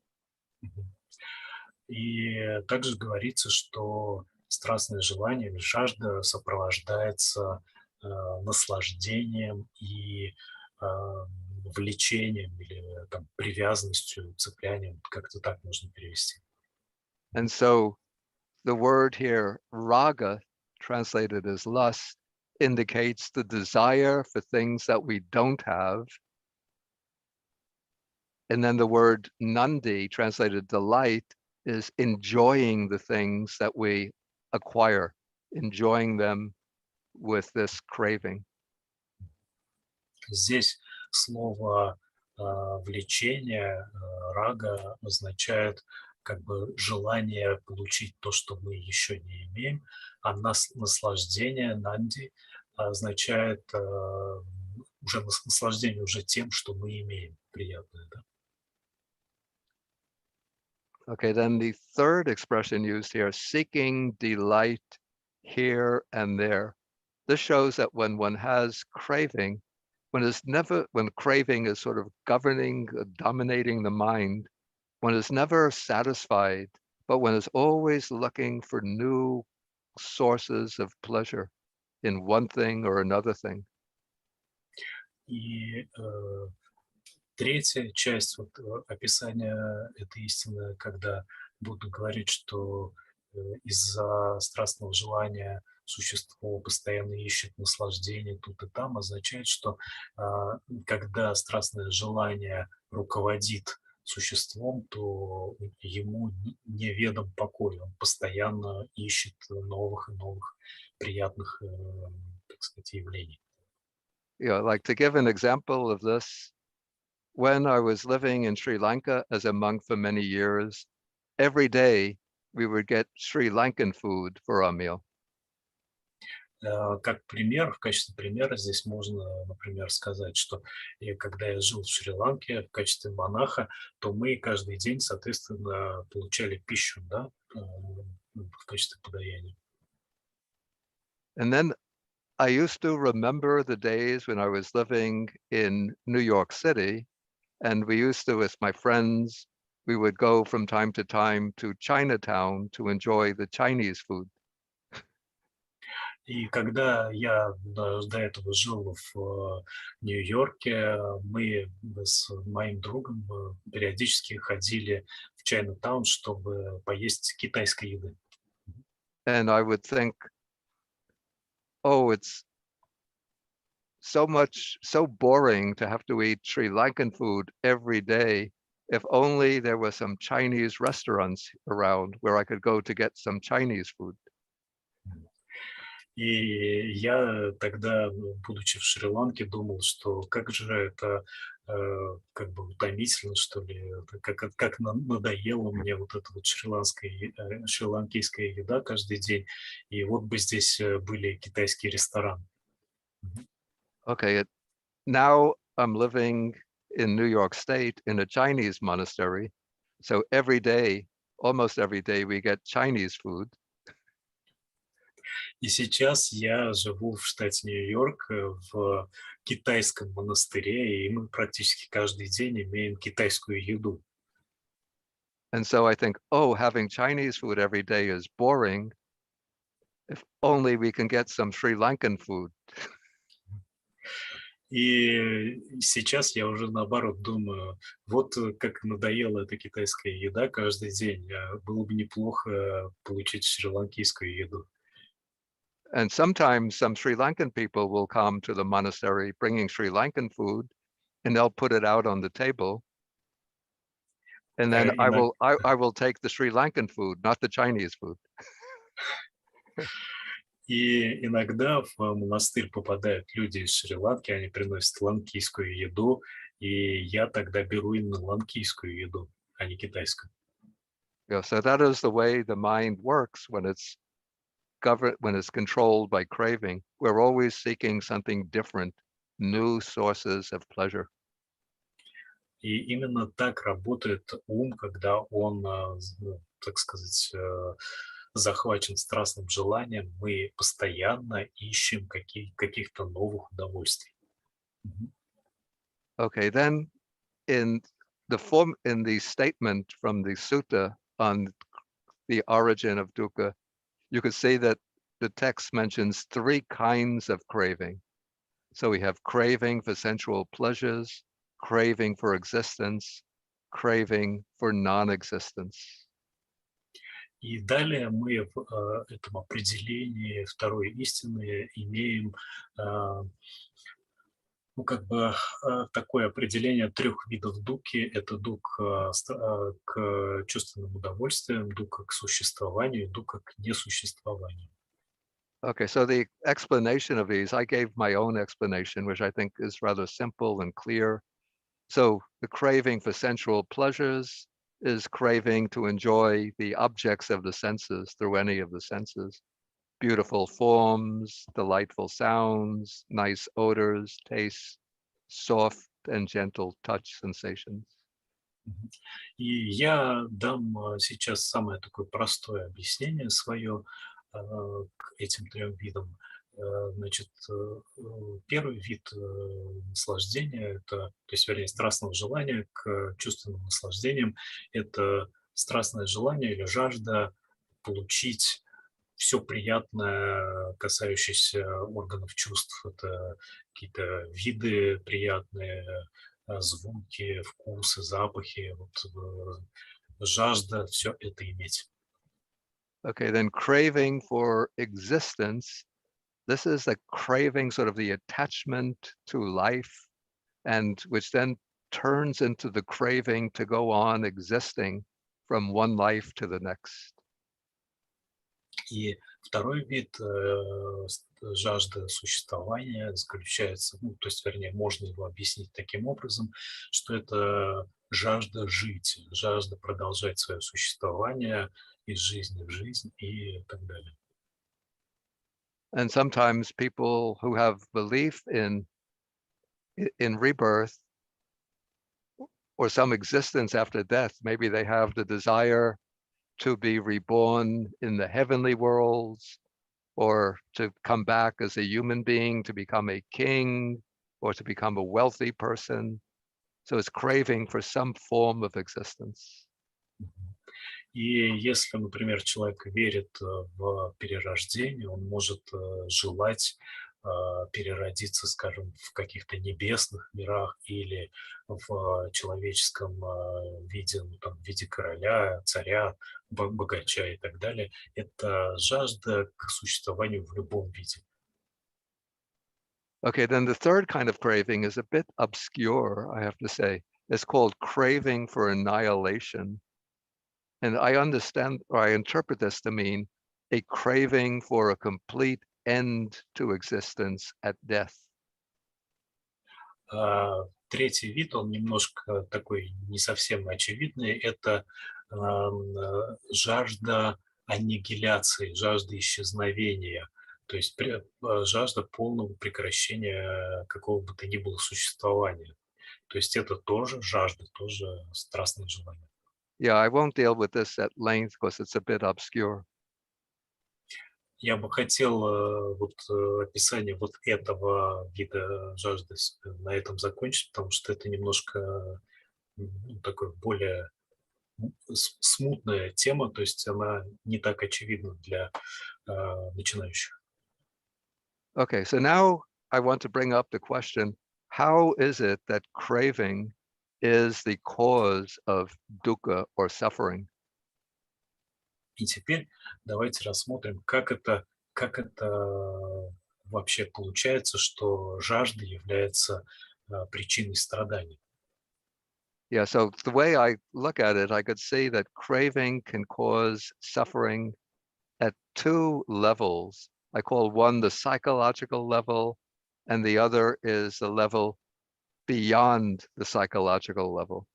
И также говорится, что страстное желание или жажда сопровождается наслаждением и влечением или там, привязанностью, цеплянием, как-то так можно перевести. And so the word here, raga, translated as lust, indicates the desire for things that we don't have. And then the word nandi, translated delight, is enjoying the things that we acquire, enjoying them with this craving. Здесь слово влечение, рага, означает как бы желание получить то, что мы еще не имеем, а наслаждение, нанди, означает уже наслаждение уже тем, что мы имеем, приятное, да? Okay, then the third expression used here, seeking delight here and there. This shows that when one has craving, when craving is sort of governing, dominating the mind, one is never satisfied, but one is always looking for new sources of pleasure in one thing or another thing. И третья часть вот, описания этой истины, когда Будда говорит, что из-за страстного желания существо постоянно ищет наслаждение тут и там, означает, что когда страстное желание руководит существом, то ему неведом покой, он постоянно ищет новых и новых приятных, так сказать, явлений. Like to give an example of this, when I was living in Sri Lanka as a monk for many years, every day we would get Sri Lankan food for our meal. Как пример, в качестве примера здесь можно, например, сказать, что когда я жил в Шри-Ланке в качестве монаха, то мы каждый день, соответственно, получали пищу, да, в качестве подаяния. And then I used to remember the days when I was living in New York City, and we used to, with my friends, we would go from time to Chinatown to enjoy the Chinese food. И когда я до этого жил в Нью-Йорке, мы с моим другом периодически ходили в Чайнатаун, чтобы поесть китайской еды. And I would think, oh, it's so boring to have to eat Sri Lankan food every day. If only there were some Chinese restaurants around where I could go to get some Chinese food. И я тогда, будучи в Шри-Ланке, думал, что как же это как бы утомительно, что ли, как надоело мне вот эта вот шри-ланкийская еда каждый день. И вот бы здесь были китайские рестораны. Okay, now I'm living in New York State in a Chinese monastery. So almost every day, we get Chinese food. И сейчас я живу в штате Нью-Йорк в китайском монастыре, и мы практически каждый день имеем китайскую еду. And so I think, oh, having Chinese food every day is boring. If only we can get some Sri Lankan food. И сейчас я уже наоборот думаю, вот как надоела эта китайская еда каждый день, было бы неплохо получить шри-ланкийскую еду. And sometimes some Sri Lankan people will come to the monastery bringing Sri Lankan food, and they'll put it out on the table. And then I will take the Sri Lankan food, not the Chinese food. И иногда в монастырь попадают люди из Шри-Ланки, они приносят ланкийскую еду, и я тогда беру именно ланкийскую еду. а не китайском. Yeah, so that is the way the mind works when it's controlled by craving. We're always seeking something different, new sources of pleasure. И именно так работает ум, когда он, так сказать, захвачен страстным желанием. Мы постоянно ищем каких-то новых удовольствий. Okay, then in the statement from the sutta on the origin of dukkha, you could say that the text mentions three kinds of craving. So we have craving for sensual pleasures, craving for existence, craving for non-existence. И далее мы в этом определении второй истины имеем такое определение трех видов дукхи. Это дух к чувственным удовольствиям, дух к существованию и дух к несуществованию. Okay, so the explanation of these, I gave my own explanation, which I think is rather simple and clear. So the craving for sensual pleasures is craving to enjoy the objects of the senses through any of the senses. Beautiful forms, delightful sounds, nice odors, tastes, soft and gentle touch sensations. И я дам сейчас самое такое простое объяснение свое к этим трем видам. Значит, первый вид наслаждения, это, то есть, вернее, страстного желания к чувственным наслаждениям, это страстное желание или жажда получить все приятное, касающееся органов чувств. Это какие-то виды приятные, звуки, вкусы, запахи, жажда все это иметь. Okay, then craving for existence. This is the craving, sort of the attachment to life, and which then turns into the craving to go on existing from one life to the next. И второй вид жажды существования заключается, то есть, вернее, можно его объяснить таким образом, что это жажда жить, жажда продолжать свое существование из жизни в жизнь и так далее. And sometimes people who have belief in rebirth or some existence after death, maybe they have the desire to be reborn in the heavenly worlds, or to come back as a human being, to become a king, or to become a wealthy person. So it's craving for some form of existence. И если, например, человек верит в перерождение, он может желать переродиться, скажем, в каких-то небесных мирах или в человеческом виде, в виде короля, царя, богача и так далее. Это жажда к существованию в любом виде. Okay, then the third kind of craving is a bit obscure, I have to say. It's called craving for annihilation. And I understand, or I interpret this to mean a craving for a complete end to existence at death. Третий вид, он немножко такой не совсем очевидный, это жажда аннигиляции, жажда исчезновения, то есть жажда полного прекращения какого бы то ни было существования. То есть это тоже жажда, тоже страстное желание. Yeah, I won't deal with this at length because it's a bit obscure. Я бы хотел описание вот этого вида жажды на этом закончить, потому что это немножко такой более смутная тема, то есть она не так очевидна для начинающих. Okay, so now I want to bring up the question, how is it that craving is the cause of dukkha or suffering? И теперь давайте рассмотрим, как это вообще получается, что жажда является причиной страданий. Yeah, so the way I look at it, I could see that craving can cause suffering at two levels. I call one the psychological level, and the other is the level beyond the psychological level.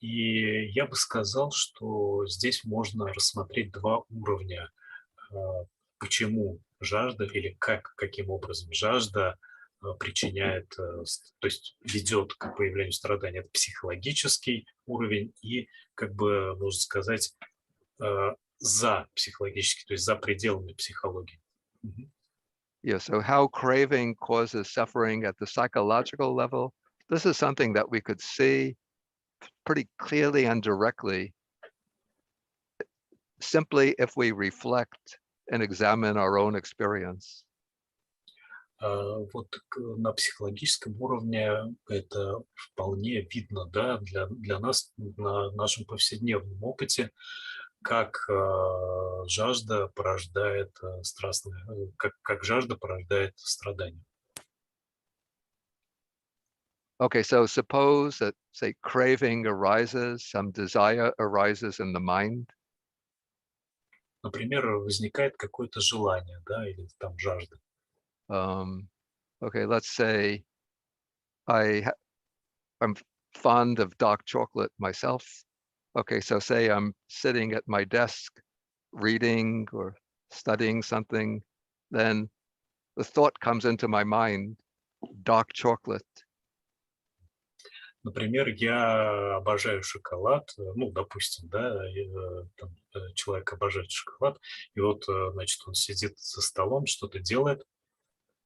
И я бы сказал, что здесь можно рассмотреть два уровня. Почему жажда или каким образом жажда причиняет, то есть ведет к появлению страданий. Это психологический уровень и, как бы, можно сказать, за психологический, то есть за пределами психологии. Yeah, so how craving causes suffering at the psychological level, this is something that we could see pretty clearly and directly simply if we reflect and examine our own experience. Вот на психологическом уровне это вполне видно, да, для нас на нашем повседневном опыте, как жажда порождает страстное, как жажда порождает страдания. Okay, so suppose that, say, craving arises, some desire arises in the mind. Например, возникает какое-то желание, да, или там жажда. Okay, let's say I'm fond of dark chocolate myself. Okay, so say I'm sitting at my desk reading or studying something, then the thought comes into my mind, dark chocolate. Например, я обожаю шоколад, ну, допустим, да, там, человек обожает шоколад, и вот, значит, он сидит за столом, что-то делает,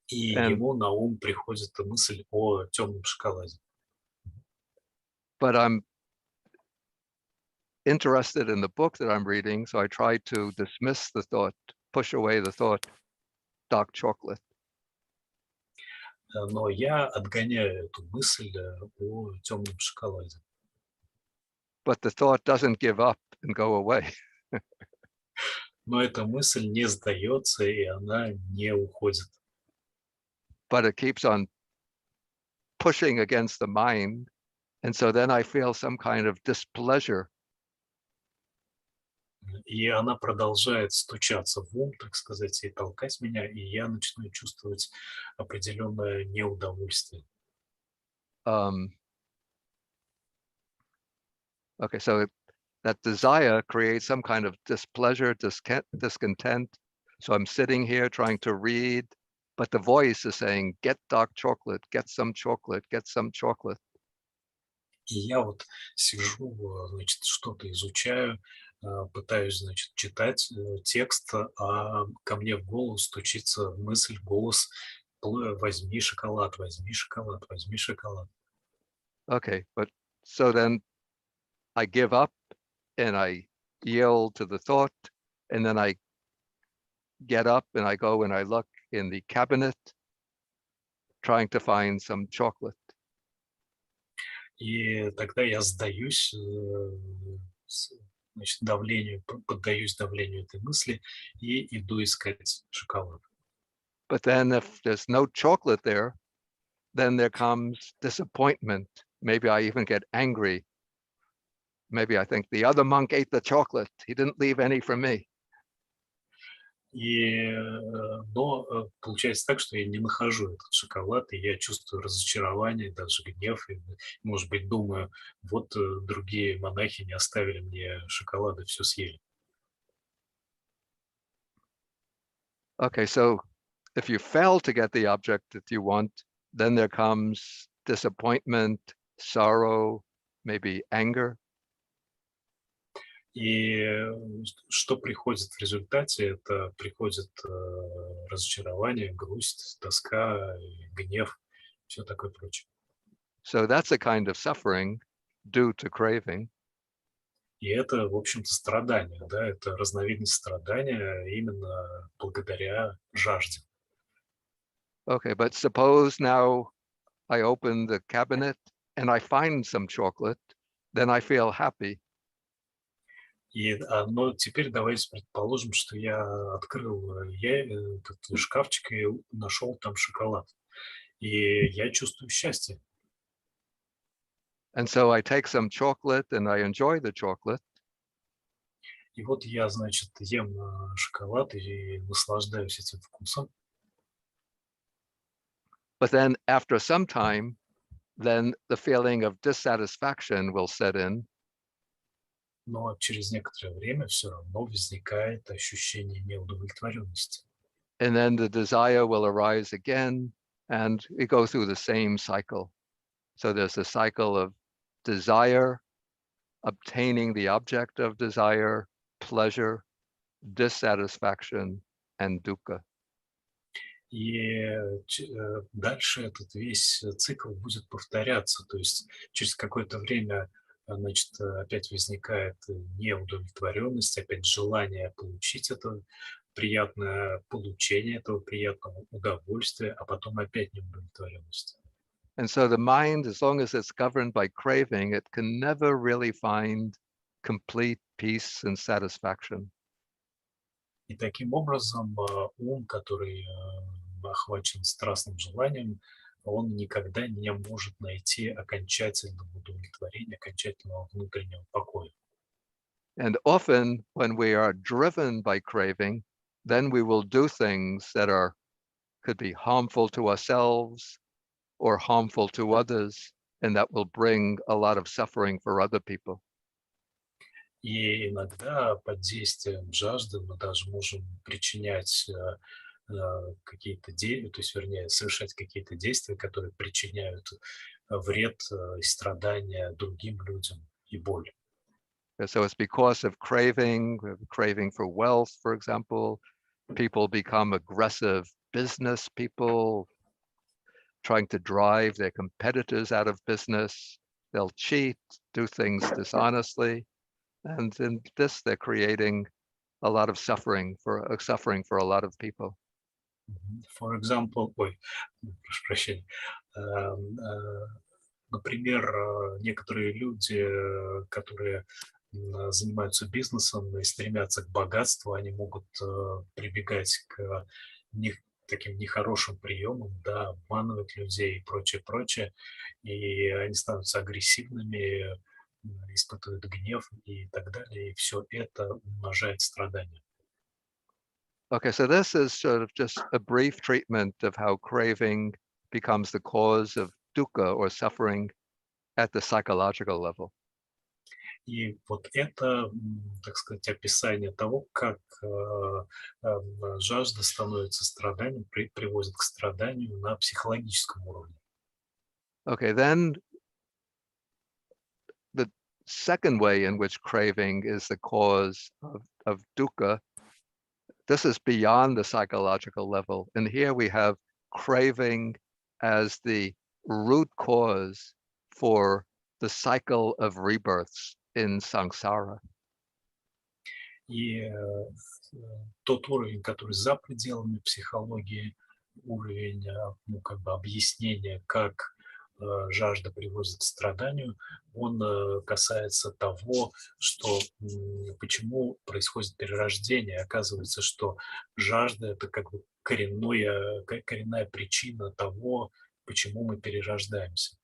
и And ему на ум приходит мысль о темном шоколаде. but I'm interested in the book that I'm reading, so I try to dismiss the thought, push away the thought, dark chocolate. Но я отгоняю эту мысль о темном шоколаде. But the thought doesn't give up and go away. Но эта мысль не сдается, и она не уходит. But it keeps on pushing against the mind. And so then I feel some kind of displeasure. И она продолжает стучаться в ум, так сказать, и толкать меня, и я начинаю чувствовать определенное неудовольствие. Okay, so that desire creates some kind of displeasure, discontent. So I'm sitting here trying to read, but the voice is saying, get dark chocolate, get some chocolate, get some chocolate. И я вот сижу, значит, что-то изучаю, пытаюсь, значит, читать текст, а ко мне в голову стучится мысль, голос: возьми шоколад, возьми шоколад, возьми шоколад. Okay, but so then I give up and I yield to the thought, and then I get up and I go and I look in the cabinet trying to find some chocolate. И тогда я сдаюсь, значит, давлению, поддаюсь давлению этой мысли и иду искать шоколад. But then if there's no chocolate there, then there comes disappointment. Maybe I even get angry. Maybe I think the other monk ate the chocolate. He didn't leave any for me. Но получается так, что я не нахожу этот шоколад, и я чувствую разочарование, даже гнев, и, может быть, думаю, вот другие монахи не оставили мне шоколада, все съели. Okay, so if you fail to get the object that you want, then there comes disappointment, sorrow, maybe anger. И что приходит в результате? Это приходит разочарование, грусть, тоска, гнев, все такое прочее. So that's a kind of suffering due to craving. И это, в общем-то, страдание, да, это разновидность страдания именно благодаря жажде. Okay, but suppose now I open the cabinet and I find some chocolate, then I feel happy. Но теперь давайте предположим, что я открыл этот шкафчик и нашел там шоколад. И я чувствую счастье. And so I take some chocolate and I enjoy the chocolate. И вот я, значит, ем шоколад и наслаждаюсь этим вкусом. But then after some time, then the feeling of dissatisfaction will set in. но через некоторое время все равно возникает ощущение неудовлетворенности. And then the desire will arise again, and we go through the same cycle. So there's a cycle of desire, obtaining the object of desire, pleasure, dissatisfaction, and dukkha. И дальше этот весь цикл будет повторяться. То есть через какое-то время, значит, опять возникает неудовлетворенность, опять желание получить это приятное, получение этого приятного удовольствия, а потом опять неудовлетворенность. And so the mind, as long as it's governed by craving, it can never really find complete peace and satisfaction. И таким образом ум, который охвачен страстным желанием, он никогда не может найти окончательного удовлетворения, окончательного внутреннего покоя. And often when we are driven by craving, then we will do things that could be harmful to ourselves or harmful to others, and that will bring a lot of suffering for other people. И иногда под действием жажды мы даже можем причинять какие-то действия, то есть, вернее, совершать какие-то действия, которые причиняют вред и страдания другим людям и боль. So it's because of craving for wealth, for example, people become aggressive business people, trying to drive their competitors out of business. They'll cheat, do things dishonestly. And in this, they're creating a lot of suffering for a lot of people. For example, прошу прощения. Например, некоторые люди, которые занимаются бизнесом и стремятся к богатству, они могут прибегать к таким нехорошим приемам, да, обманывать людей и прочее, прочее, и они становятся агрессивными, испытывают гнев и так далее, и все это умножает страдания. Okay, so this is sort of just a brief treatment of how craving becomes the cause of dukkha or suffering at the psychological level. И вот это, так сказать, описание того, как жажда становится страданием, приводит к страданию на психологическом уровне. Okay, then the second way in which craving is the cause of dukkha, this is beyond the psychological level. And here we have craving as the root cause for the cycle of rebirths in samsara. И тот уровень, который за пределами психологии, уровень, ну, как бы объяснения, как жажда приводит к страданию, он касается того, что почему происходит перерождение. Оказывается, что жажда – это как бы коренная причина того, почему мы перерождаемся.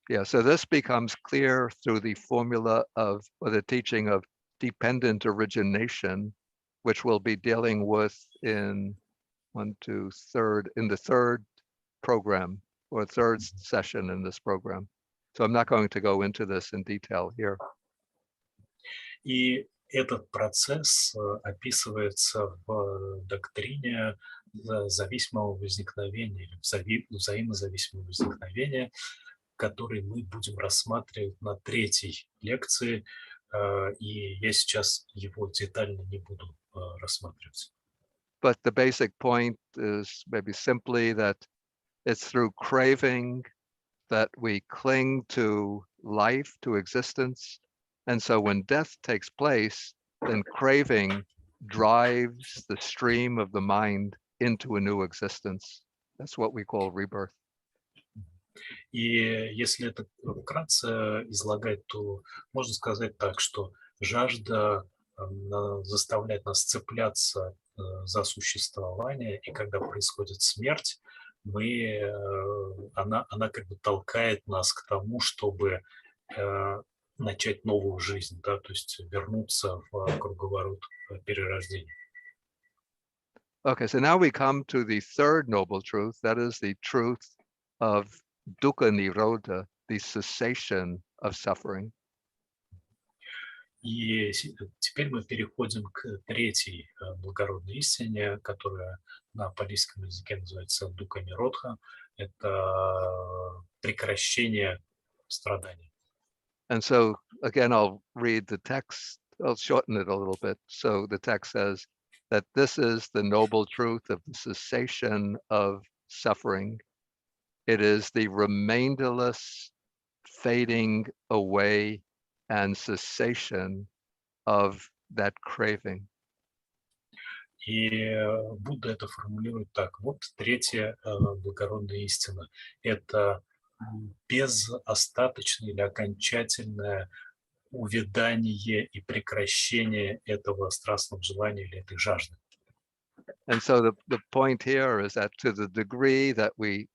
Yeah, so this becomes clear through the formula or the teaching of dependent origination, which we'll be dealing with in the third program or third session in this program. So I'm not going to go into this in detail here. И этот процесс описывается в доктрине зависимого возникновения или взаимозависимого возникновения, который мы будем рассматривать на третьей лекции, и я сейчас его детально не буду рассматривать. But the basic point is maybe simply that it's through craving that we cling to life, to existence. And so when death takes place, then craving drives the stream of the mind into a new existence. That's what we call rebirth. И если это вкратце излагать, то можно сказать так, что жажда заставляет нас цепляться за существование, и когда происходит смерть, она как бы толкает нас к тому, чтобы начать новую жизнь, да, то есть вернуться в круговорот перерождения. Okay, so now we come to the third noble truth, that is the truth of dukkha nirodha, the cessation of suffering. И теперь мы переходим к третьей благородной истине, которая на палийском языке называется дука ниродха. Это прекращение страданий. And so again, I'll read the text. I'll shorten it a little bit. So the text says that this is the noble truth of the cessation of suffering. It is the remainderless fading away and cessation of that craving. И Будда это формулирует так. Вот третья благородная истина. Это безостаточное или окончательное увядание и прекращение этого страстного желания или этой жажды. And so the point here is that to the degree that we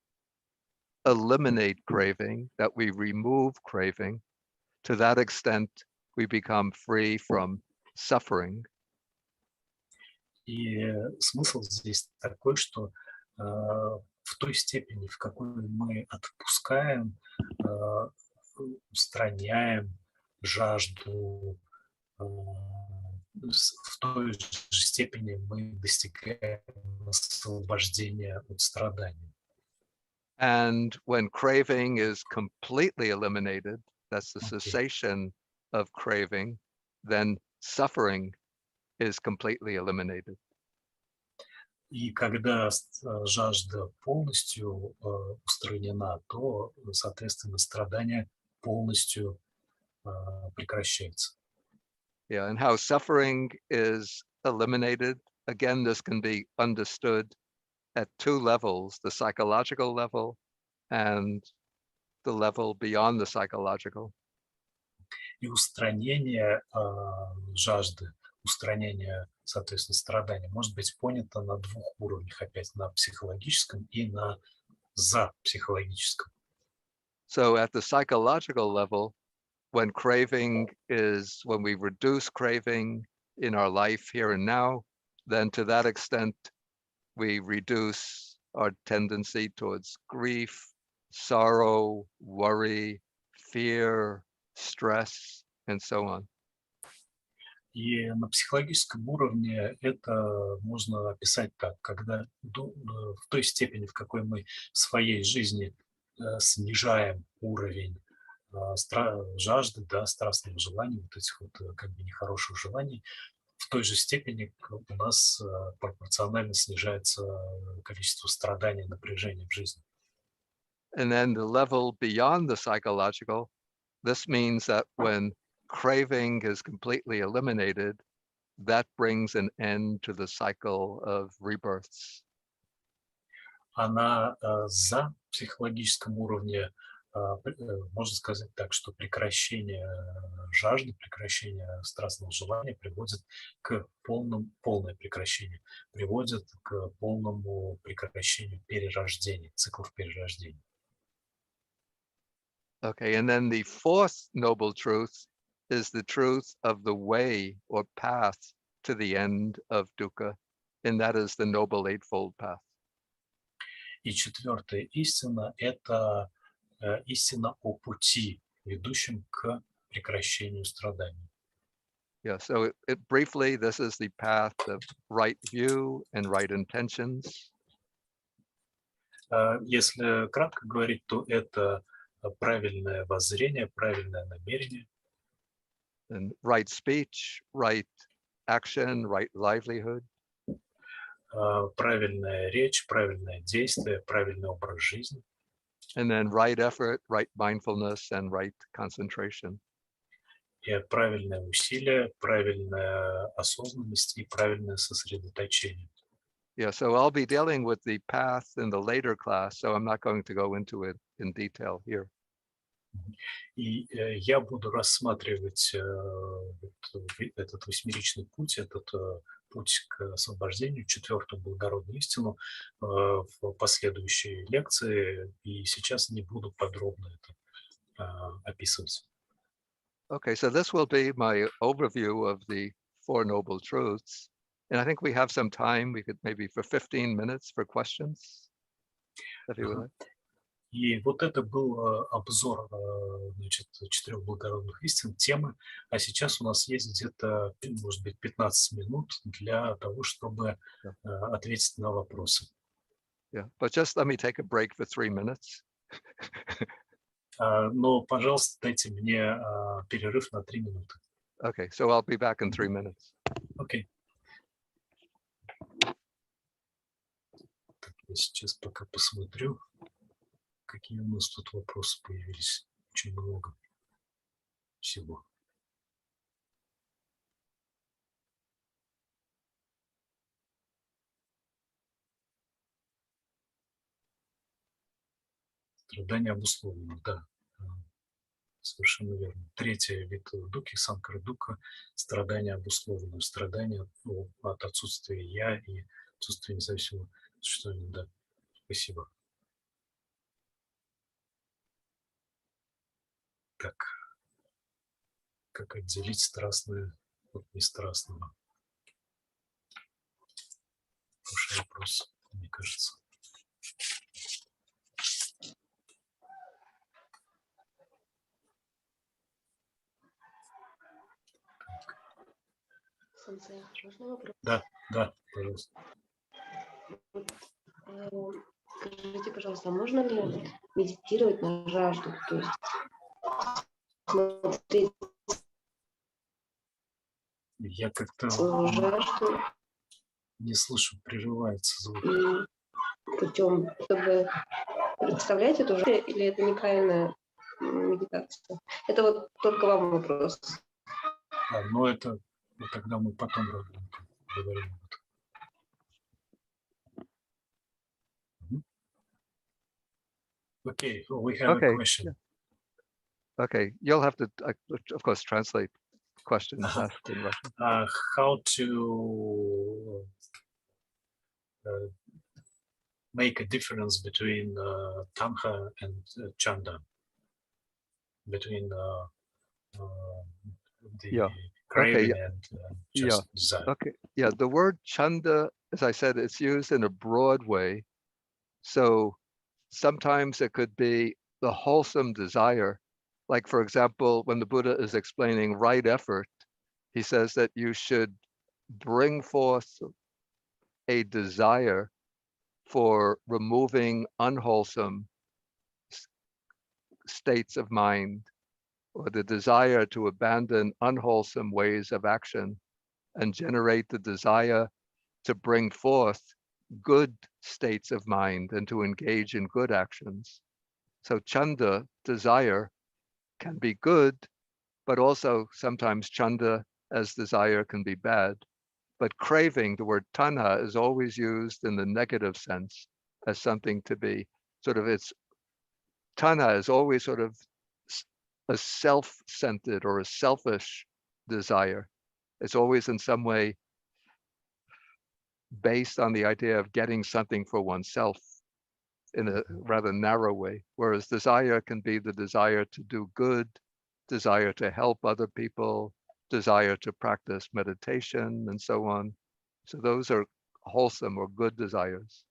eliminate craving, that we remove craving, to that extent we become free from suffering. И смысл здесь такой, что в той степени, в какой мы отпускаем, устраняем жажду, в той же степени мы достигаем освобождения от страданий. And when craving is completely eliminated, that's the cessation of craving, then suffering is completely eliminated. И когда жажда полностью устранена, то, соответственно, страдание полностью прекращается. Yeah, and how suffering is eliminated, again, this can be understood at two levels, the psychological level and the level beyond the psychological. И устранение жажды, устранение, соответственно, страдания может быть понято на двух уровнях, опять на психологическом и на запсихологическом. So at the psychological level, when we reduce craving in our life here and now, then to that extent, we reduce our tendency towards grief, sorrow, worry, fear, stress, and so on. И на психологическом уровне это можно описать так, когда в той степени, в какой мы в своей жизни снижаем уровень жажды, да, страстных желаний, вот этих вот как бы нехороших желаний, в той же степени у нас пропорционально снижается количество страданий и напряжения в жизни. And then the level beyond the psychological, this means that when craving is completely eliminated, that brings an end to the cycle of rebirths. А на запсихологическом уровне можно сказать так, что прекращение жажды, прекращение страстного желания приводит к полное прекращение, приводит к полному прекращению перерождения, циклов перерождения. Okay, and then the fourth noble truth is the truth of the way or path to the end of dukkha, and that is the noble eightfold path. И четвертая истина – это истина о пути, ведущем к прекращению страданий. Yeah, so briefly, this is the path of right view and right intentions. Если кратко говорить, то это правильное воззрение, правильное намерение. And right speech, right action, right livelihood. Правильная речь, правильное действие, правильный образ жизни. And then right effort, right mindfulness, and right concentration. И правильное усилие, правильная осознанность и правильное сосредоточение. Yeah, so I'll be dealing with the path in the later class, so I'm not going to go into it in detail here. И я буду рассматривать этот восьмеричный путь, этот путь к освобождению, четвертую благородную истину в последующей лекции, и сейчас не буду подробно это описывать. Okay, so this will be my overview of the Four Noble Truths. And I think we have some time. We could maybe for 15 minutes for questions, if you would like. И вот это был обзор, значит, 4 благородных истин, темы. А сейчас у нас есть где-то, может быть, 15 минут для того, чтобы ответить на вопросы. Yeah, but just let me take a break for 3 minutes. Но, пожалуйста, дайте мне перерыв на 3 минуты. Okay, so I'll be back in 3 minutes. Окей. Так, я сейчас пока посмотрю, какие у нас тут вопросы появились. Очень много всего. Страдания обусловлены, да. Совершенно верно. Третий вид духи, санкара духа, страдания обусловлены. Страдания от отсутствия я и отсутствия независимого существования. Да, спасибо. Так, как отделить страстное от нестрастного? Хороший вопрос, мне кажется. Можно вопрос? Да, да, пожалуйста. Скажите, пожалуйста, можно ли медитировать на жажду? То есть смотреть Я как-то жажду не слышу, прерывается звук. путем, чтобы представлять эту жажду, или это неправильная медитация? Это вот только вам вопрос. Но это тогда мы потом говорим об этом. Okay, we have a question. Yeah. Okay, you'll have to, of course, translate questions asked in Russian. How to make a difference between Tanha and Chanda, between the craving and just desire. Okay, yeah, the word Chanda, as I said, it's used in a broad way. So sometimes it could be the wholesome desire. Like, for example, when the Buddha is explaining right effort, he says that you should bring forth a desire for removing unwholesome states of mind, or the desire to abandon unwholesome ways of action and generate the desire to bring forth good states of mind and to engage in good actions. So chanda, desire, can be good, but also sometimes chanda as desire can be bad. But craving, the word tanha, is always used in the negative sense as something to be sort of, it's tanha is always sort of a self-centered or a selfish desire. It's always in some way based on the idea of getting something for oneself in a rather narrow way, whereas desire can be the desire to do good, desire to help other people, desire to practice meditation, and so on. So those are wholesome or good desires.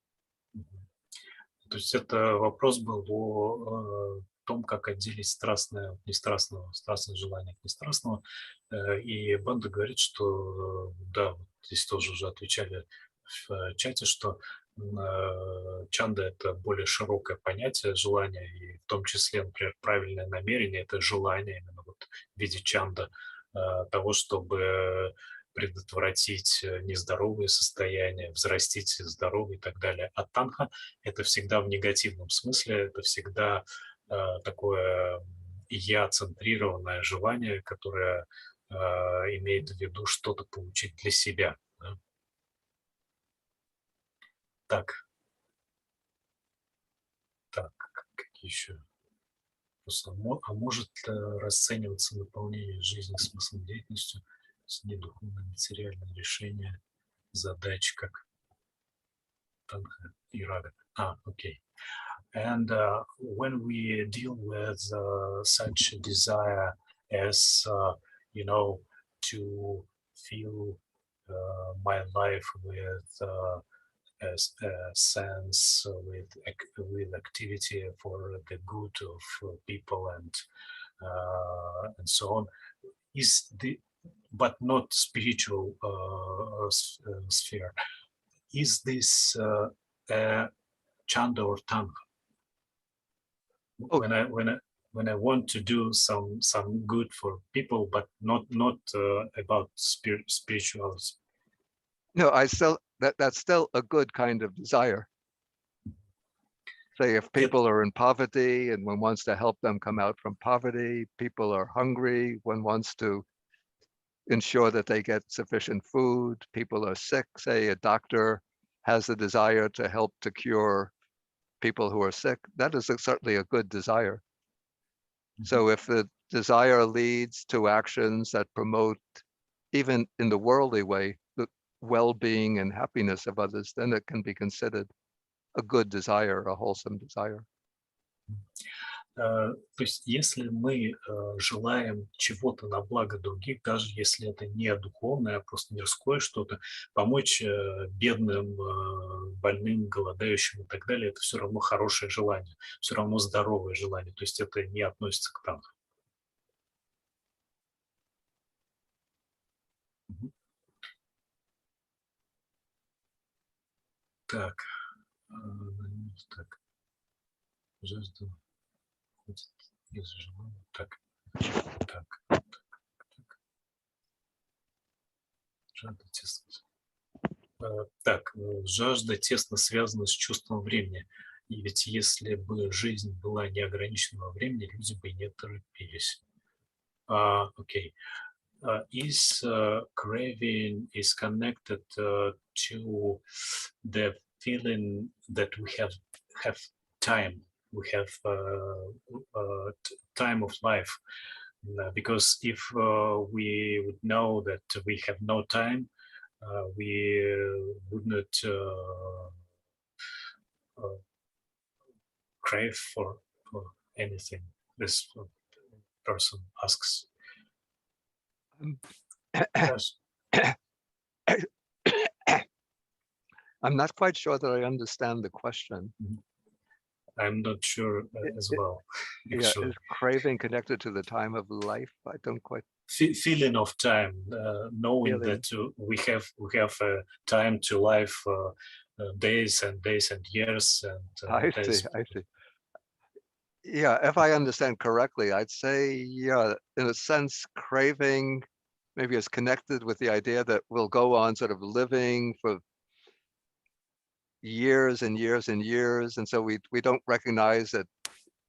То есть это вопрос был о том, как отделить страстное от нестрастного, страстное желание от нестрастного. И Банда говорит, что, да, здесь тоже уже отвечали в чате, что чанда – это более широкое понятие желания, и в том числе, например, правильное намерение – это желание именно вот в виде чанда того, чтобы предотвратить нездоровые состояния, взрастить здоровые и так далее. А танха – это всегда в негативном смысле, это всегда такое я-центрированное желание, которое имеет в виду что-то получить для себя. Да? Так, какие еще? А может расцениваться наполнение жизни смыслом деятельностью с недуховно-материальное решение задач, как танха и рага? Okay. And when we deal with such a desire as, to fill my life with sense with activity for the good of people and so on, but not spiritual sphere. Is this chanda or tanga? Oh. When I want to do some good for people, but not about spiritual. No, that's still a good kind of desire. Say if people are in poverty and one wants to help them come out from poverty, people are hungry, one wants to ensure that they get sufficient food, people are sick, say a doctor has the desire to help to cure people who are sick, that is certainly a good desire. So if the desire leads to actions that promote, even in the worldly way, the well-being and happiness of others, then it can be considered a good desire, a wholesome desire. То есть, если мы желаем чего-то на благо других, даже если это не духовное, а просто мирское что-то, помочь бедным, больным, голодающим и так далее, это все равно хорошее желание, все равно здоровое желание. То есть это не относится к тангу. Так. Так, жажда тесно связана с чувством времени. И ведь если бы жизнь была неограниченного времени, люди бы не торопились. Okay. Is craving is connected to the feeling that we have time. We have time of life. Because if we would know that we have no time, we would not crave for anything. This person asks. Yes. I'm not quite sure that I understand the question. I'm not sure as well. Yeah, is craving connected to the time of life? I don't quite. Feeling of time, knowing that we have time to life, days and years and. I see. Yeah, if I understand correctly, I'd say, yeah, in a sense, craving maybe is connected with the idea that we'll go on sort of living for years and years and years, and so we don't recognize that,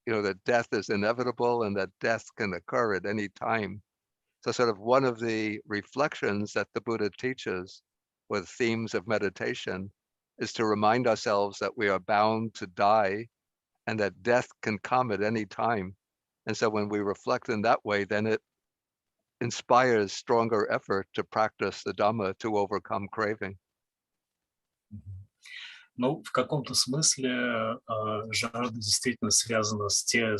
that death is inevitable and that death can occur at any time. So sort of one of the reflections that the Buddha teaches with themes of meditation is to remind ourselves that we are bound to die and that death can come at any time. And so when we reflect in that way, then it inspires stronger effort to practice the Dhamma to overcome craving. Ну, в каком-то смысле жажда действительно связана с тем,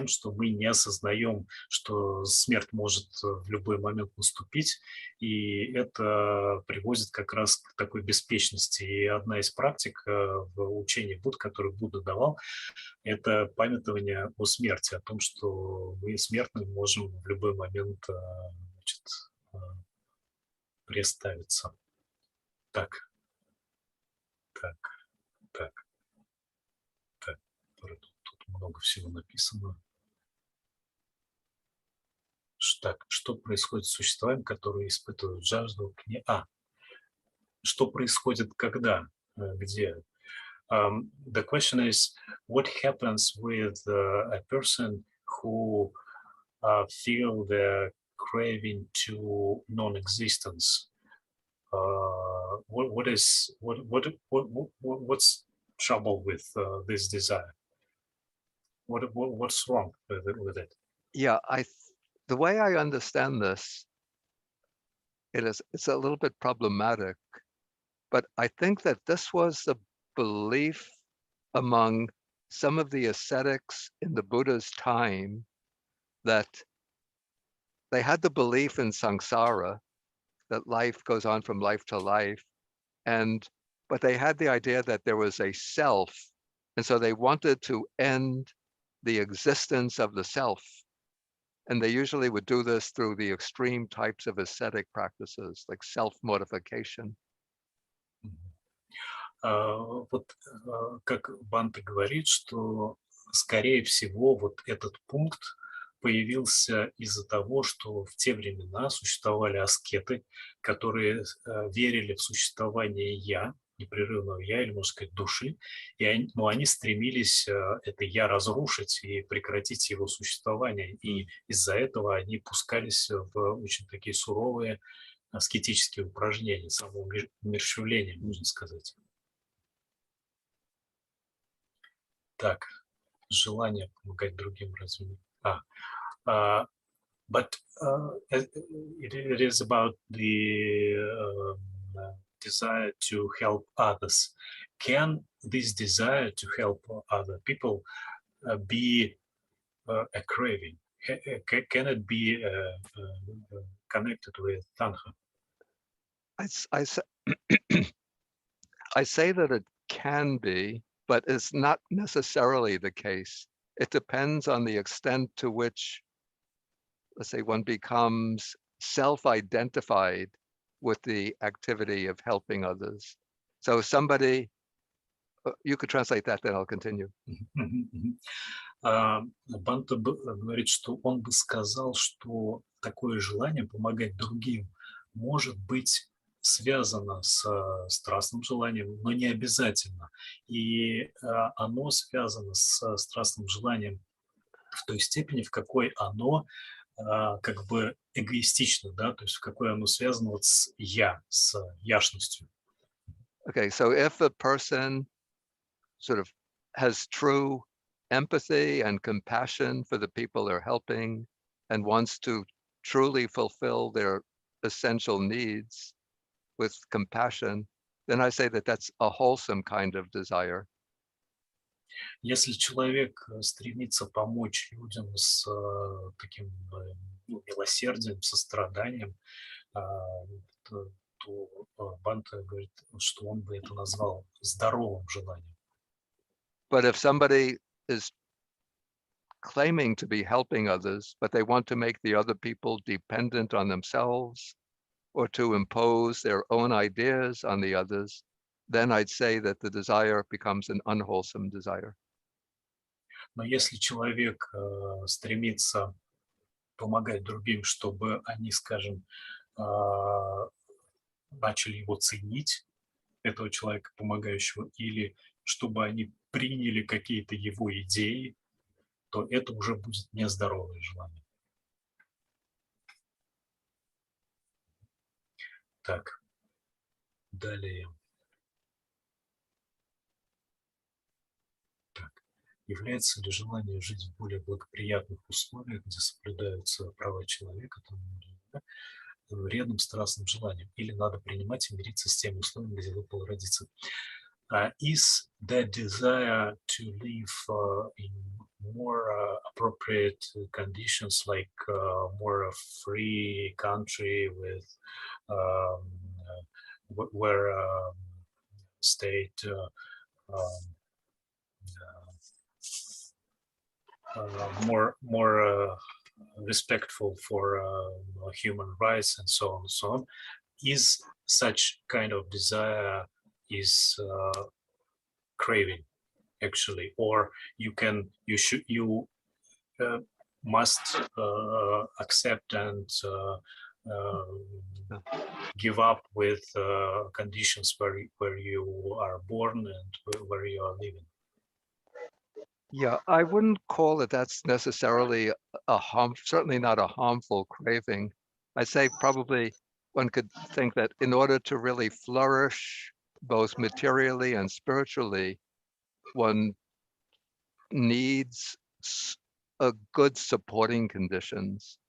что мы не осознаем, что смерть может в любой момент наступить, и это приводит как раз к такой беспечности. И одна из практик в учении Будды, которую Будда давал, это памятование о смерти, о том, что мы смертны можем в любой момент приставиться. Так. Тут много всего написано. Так, что происходит с существованием, которые испытывают жажду? Что происходит когда? Где? The question is, what happens with a person who feel the craving to non-existence? What's trouble with this desire? What's wrong with it? Yeah, the way I understand this, it's a little bit problematic, but I think that this was the belief among some of the ascetics in the Buddha's time, that they had the belief in samsara, that life goes on from life to life, and but they had the idea that there was a self, and so they wanted to end the existence of the self. And they usually would do this through the extreme types of ascetic practices, like self-mortification. Вот как Банта говорит, что, скорее всего, вот этот пункт появился из-за того, что в те времена существовали аскеты, которые верили в существование «я», непрерывного «я», или, можно сказать, души, но они стремились это «я» разрушить и прекратить его существование, и из-за этого они пускались в очень такие суровые аскетические упражнения, самоумерщвления, можно сказать. Так, желание помогать другим разве? But it is about the desire to help others. Can this desire to help other people be a craving? Can it be connected with Tanha? I say that it can be, but it's not necessarily the case. It depends on the extent to which, let's say, one becomes self-identified with the activity of helping others. So somebody, you could translate that, then I'll continue. Банта говорит, что он бы сказал, что такое желание помогать другим может быть связано с страстным желанием, но не обязательно. И оно связано с страстным желанием в той степени, в какой оно как бы эгоистично, да, то есть в какой оно связано вот с «я», с яшностью. Okay, so if a person sort of has true empathy and compassion for the people they're helping and wants to truly fulfill their essential needs with compassion, then I say that that's a wholesome kind of desire. Если человек стремится помочь людям с таким милосердием, состраданием, то Банта говорит, что он бы это назвал здоровым желанием. But if somebody is claiming to be helping others, but they want to make the other people dependent on themselves or to impose their own ideas on the others, then I'd say that the desire becomes an unwholesome desire. Но если человек стремится помогать другим, чтобы они, скажем, начали его ценить, этого человека помогающего, или чтобы они приняли какие-то его идеи, то это уже будет нездоровое желание. Так, далее. Так. Является ли желание жить в более благоприятных условиях, где соблюдаются права человека, вредным страстным желанием, или надо принимать и мириться с теми условиями, где выпало родиться? Is the desire to live in more appropriate conditions, like more a free country with where state more respectful for human rights and so on, is such kind of desire is craving, actually, or you must accept and give up with conditions where you are born and where you are living. Yeah, I wouldn't call it that's necessarily certainly not a harmful craving. I'd say probably one could think that in order to really flourish both materially and spiritually, one needs a good supporting conditions.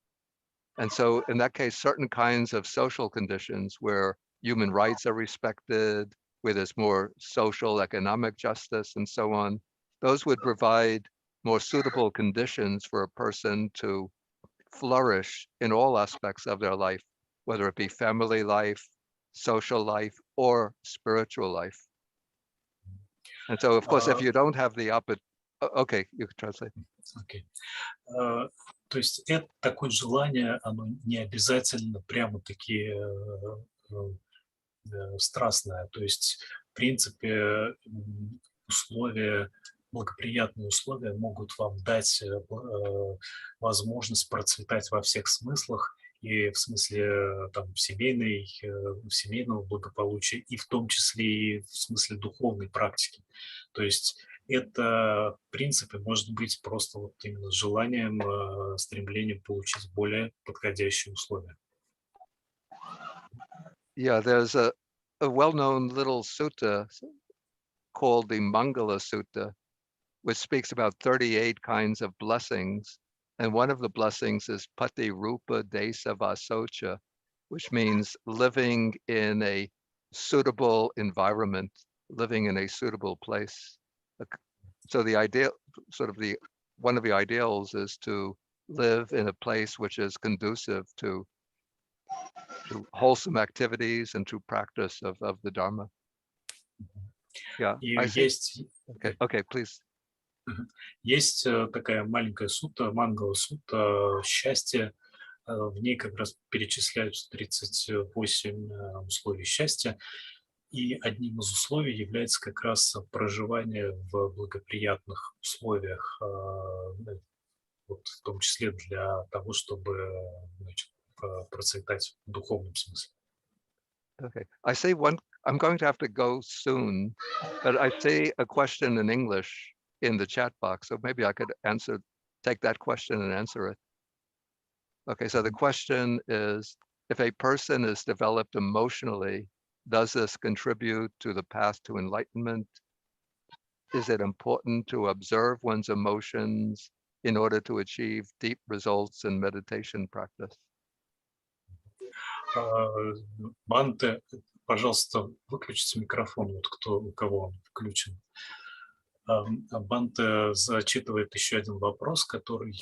And so in that case, certain kinds of social conditions where human rights are respected, where there's more social, economic justice and so on, those would provide more suitable conditions for a person to flourish in all aspects of their life, whether it be family life, social life, or spiritual life. And so, of course, if you don't have the okay, you can translate. Okay. То есть это такое желание, оно не обязательно прямо-таки страстное. То есть, в принципе, условия, благоприятные условия могут вам дать возможность процветать во всех смыслах, и в смысле там, семейного благополучия, и в том числе и в смысле духовной практики. То есть это, в принципе, может быть просто вот именно желанием, стремлением получить более подходящие условия. Yeah, there's a well-known little sutta called the Mangala Sutta, which speaks about 38 kinds of blessings. And one of the blessings is Pati Rupa Desa Vasocha, which means living in a suitable environment, living in a suitable place. So the ideal, one of the ideals is to live in a place which is conducive to wholesome activities and to practice of the Dharma. Yeah, I see. Okay, please. Есть такая маленькая сутта, Мангала сутта, счастье. В ней как раз перечисляются 38 условий счастья. И одним из условий является как раз проживание в благоприятных условиях, вот в том числе для того, чтобы процветать в духовном смысле. Okay, I say I'm going to have to go soon, but I see a question in English in the chat box, so maybe I could take that question and answer it. Okay, so the question is, if a person is developed emotionally, does this contribute to the path to enlightenment? Is it important to observe one's emotions in order to achieve deep results in meditation practice? Банте, пожалуйста, выключите микрофон, вот у кого он включен. Банте зачитывает еще один вопрос, который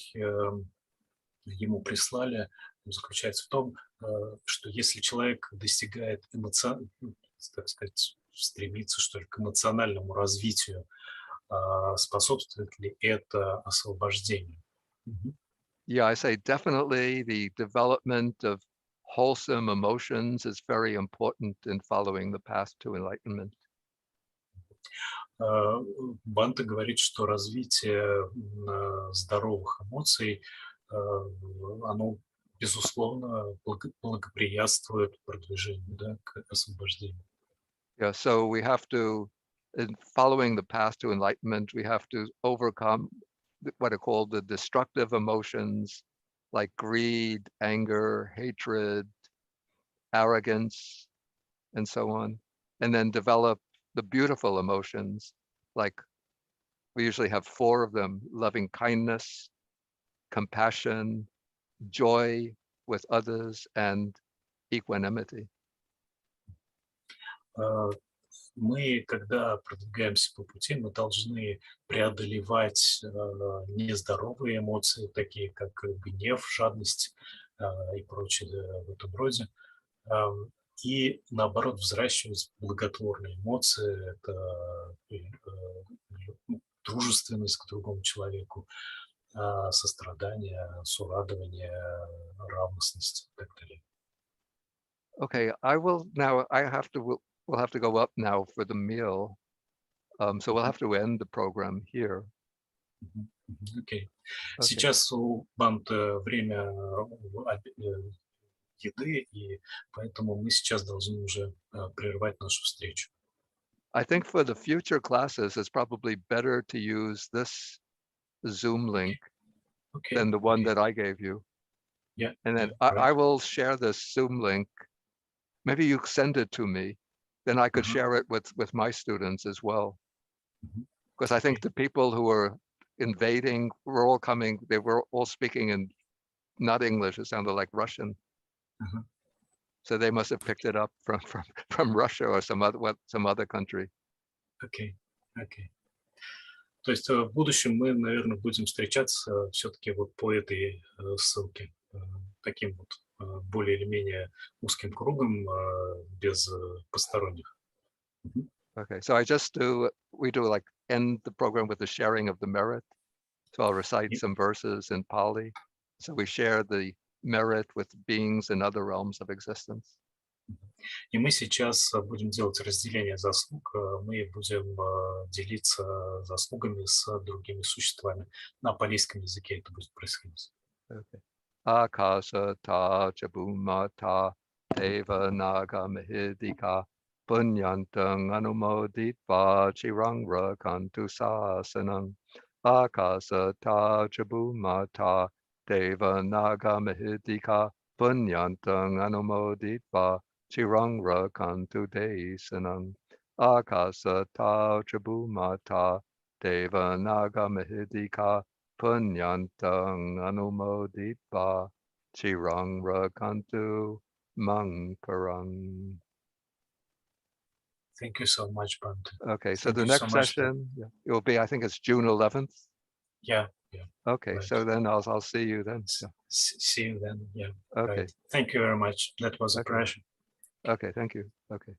ему прислали. Он заключается в том, что если человек достигает так сказать, стремится, что ли, к эмоциональному развитию, способствует ли это освобождению? Yeah, I say definitely the development of wholesome emotions is very important in following the path to enlightenment. Банте говорит, что развитие здоровых эмоций, оно, безусловно, благоприятствует продвижению, да, к освобождению. Yeah, so we have to, in following the path to enlightenment, we have to overcome what are called the destructive emotions like greed, anger, hatred, arrogance, and so on, and then develop the beautiful emotions, like we usually have 4 of them: loving kindness, compassion, joy with others, and equanimity. Мы, когда продвигаемся по пути, мы должны преодолевать нездоровые эмоции, такие как гнев, жадность и прочее в этом роде, и, наоборот, взращивать благотворные эмоции, это дружественность к другому человеку, сострадание, сорадование, равностность и так далее. Okay, we'll have to go up now for the meal. So we'll have to end the program here. Okay. Сейчас у Банте время еды, и поэтому мы сейчас должны уже прервать нашу встречу. I think for the future classes, it's probably better to use this Zoom link than the one that I gave you. Yeah. And then I will share this Zoom link. Maybe you send it to me, then I could share it with my students as well. Because I think the people who were invading were all coming, they were all speaking in not English, it sounded like Russian. So they must have picked it up from Russia or some other country. Okay. То есть в будущем мы, наверное, будем встречаться все-таки вот по этой ссылке, таким вот более или менее узким кругом, без посторонних. Okay, so we do like end the program with the sharing of the merit. So I'll recite some verses in Pali. So we share the merit with beings in other realms of existence. И мы сейчас будем делать разделение заслуг. Мы будем делиться заслугами с другими существами. На палийском языке это будет происходить. Okay. Akasa ta chabumata deva naga mahidika punyantang anumoditva chirangra kantu sasanam. Akasa ta chabumata deva naga mahidika punyantang anumoditva chirangra kantu desanam. Akasa ta chabumata deva naga mahidika punyantang anumoditva chirang rakantu mangkarang. Thank you so much, Bhante. Okay, so Thank the you so next much. session it will be, I think it's June 11th. Yeah. Okay, Right. so then I'll see you then. Yeah. See you then. Yeah. Okay. Right. Thank you very much. That was a Okay. pleasure. Okay, thank you. Okay.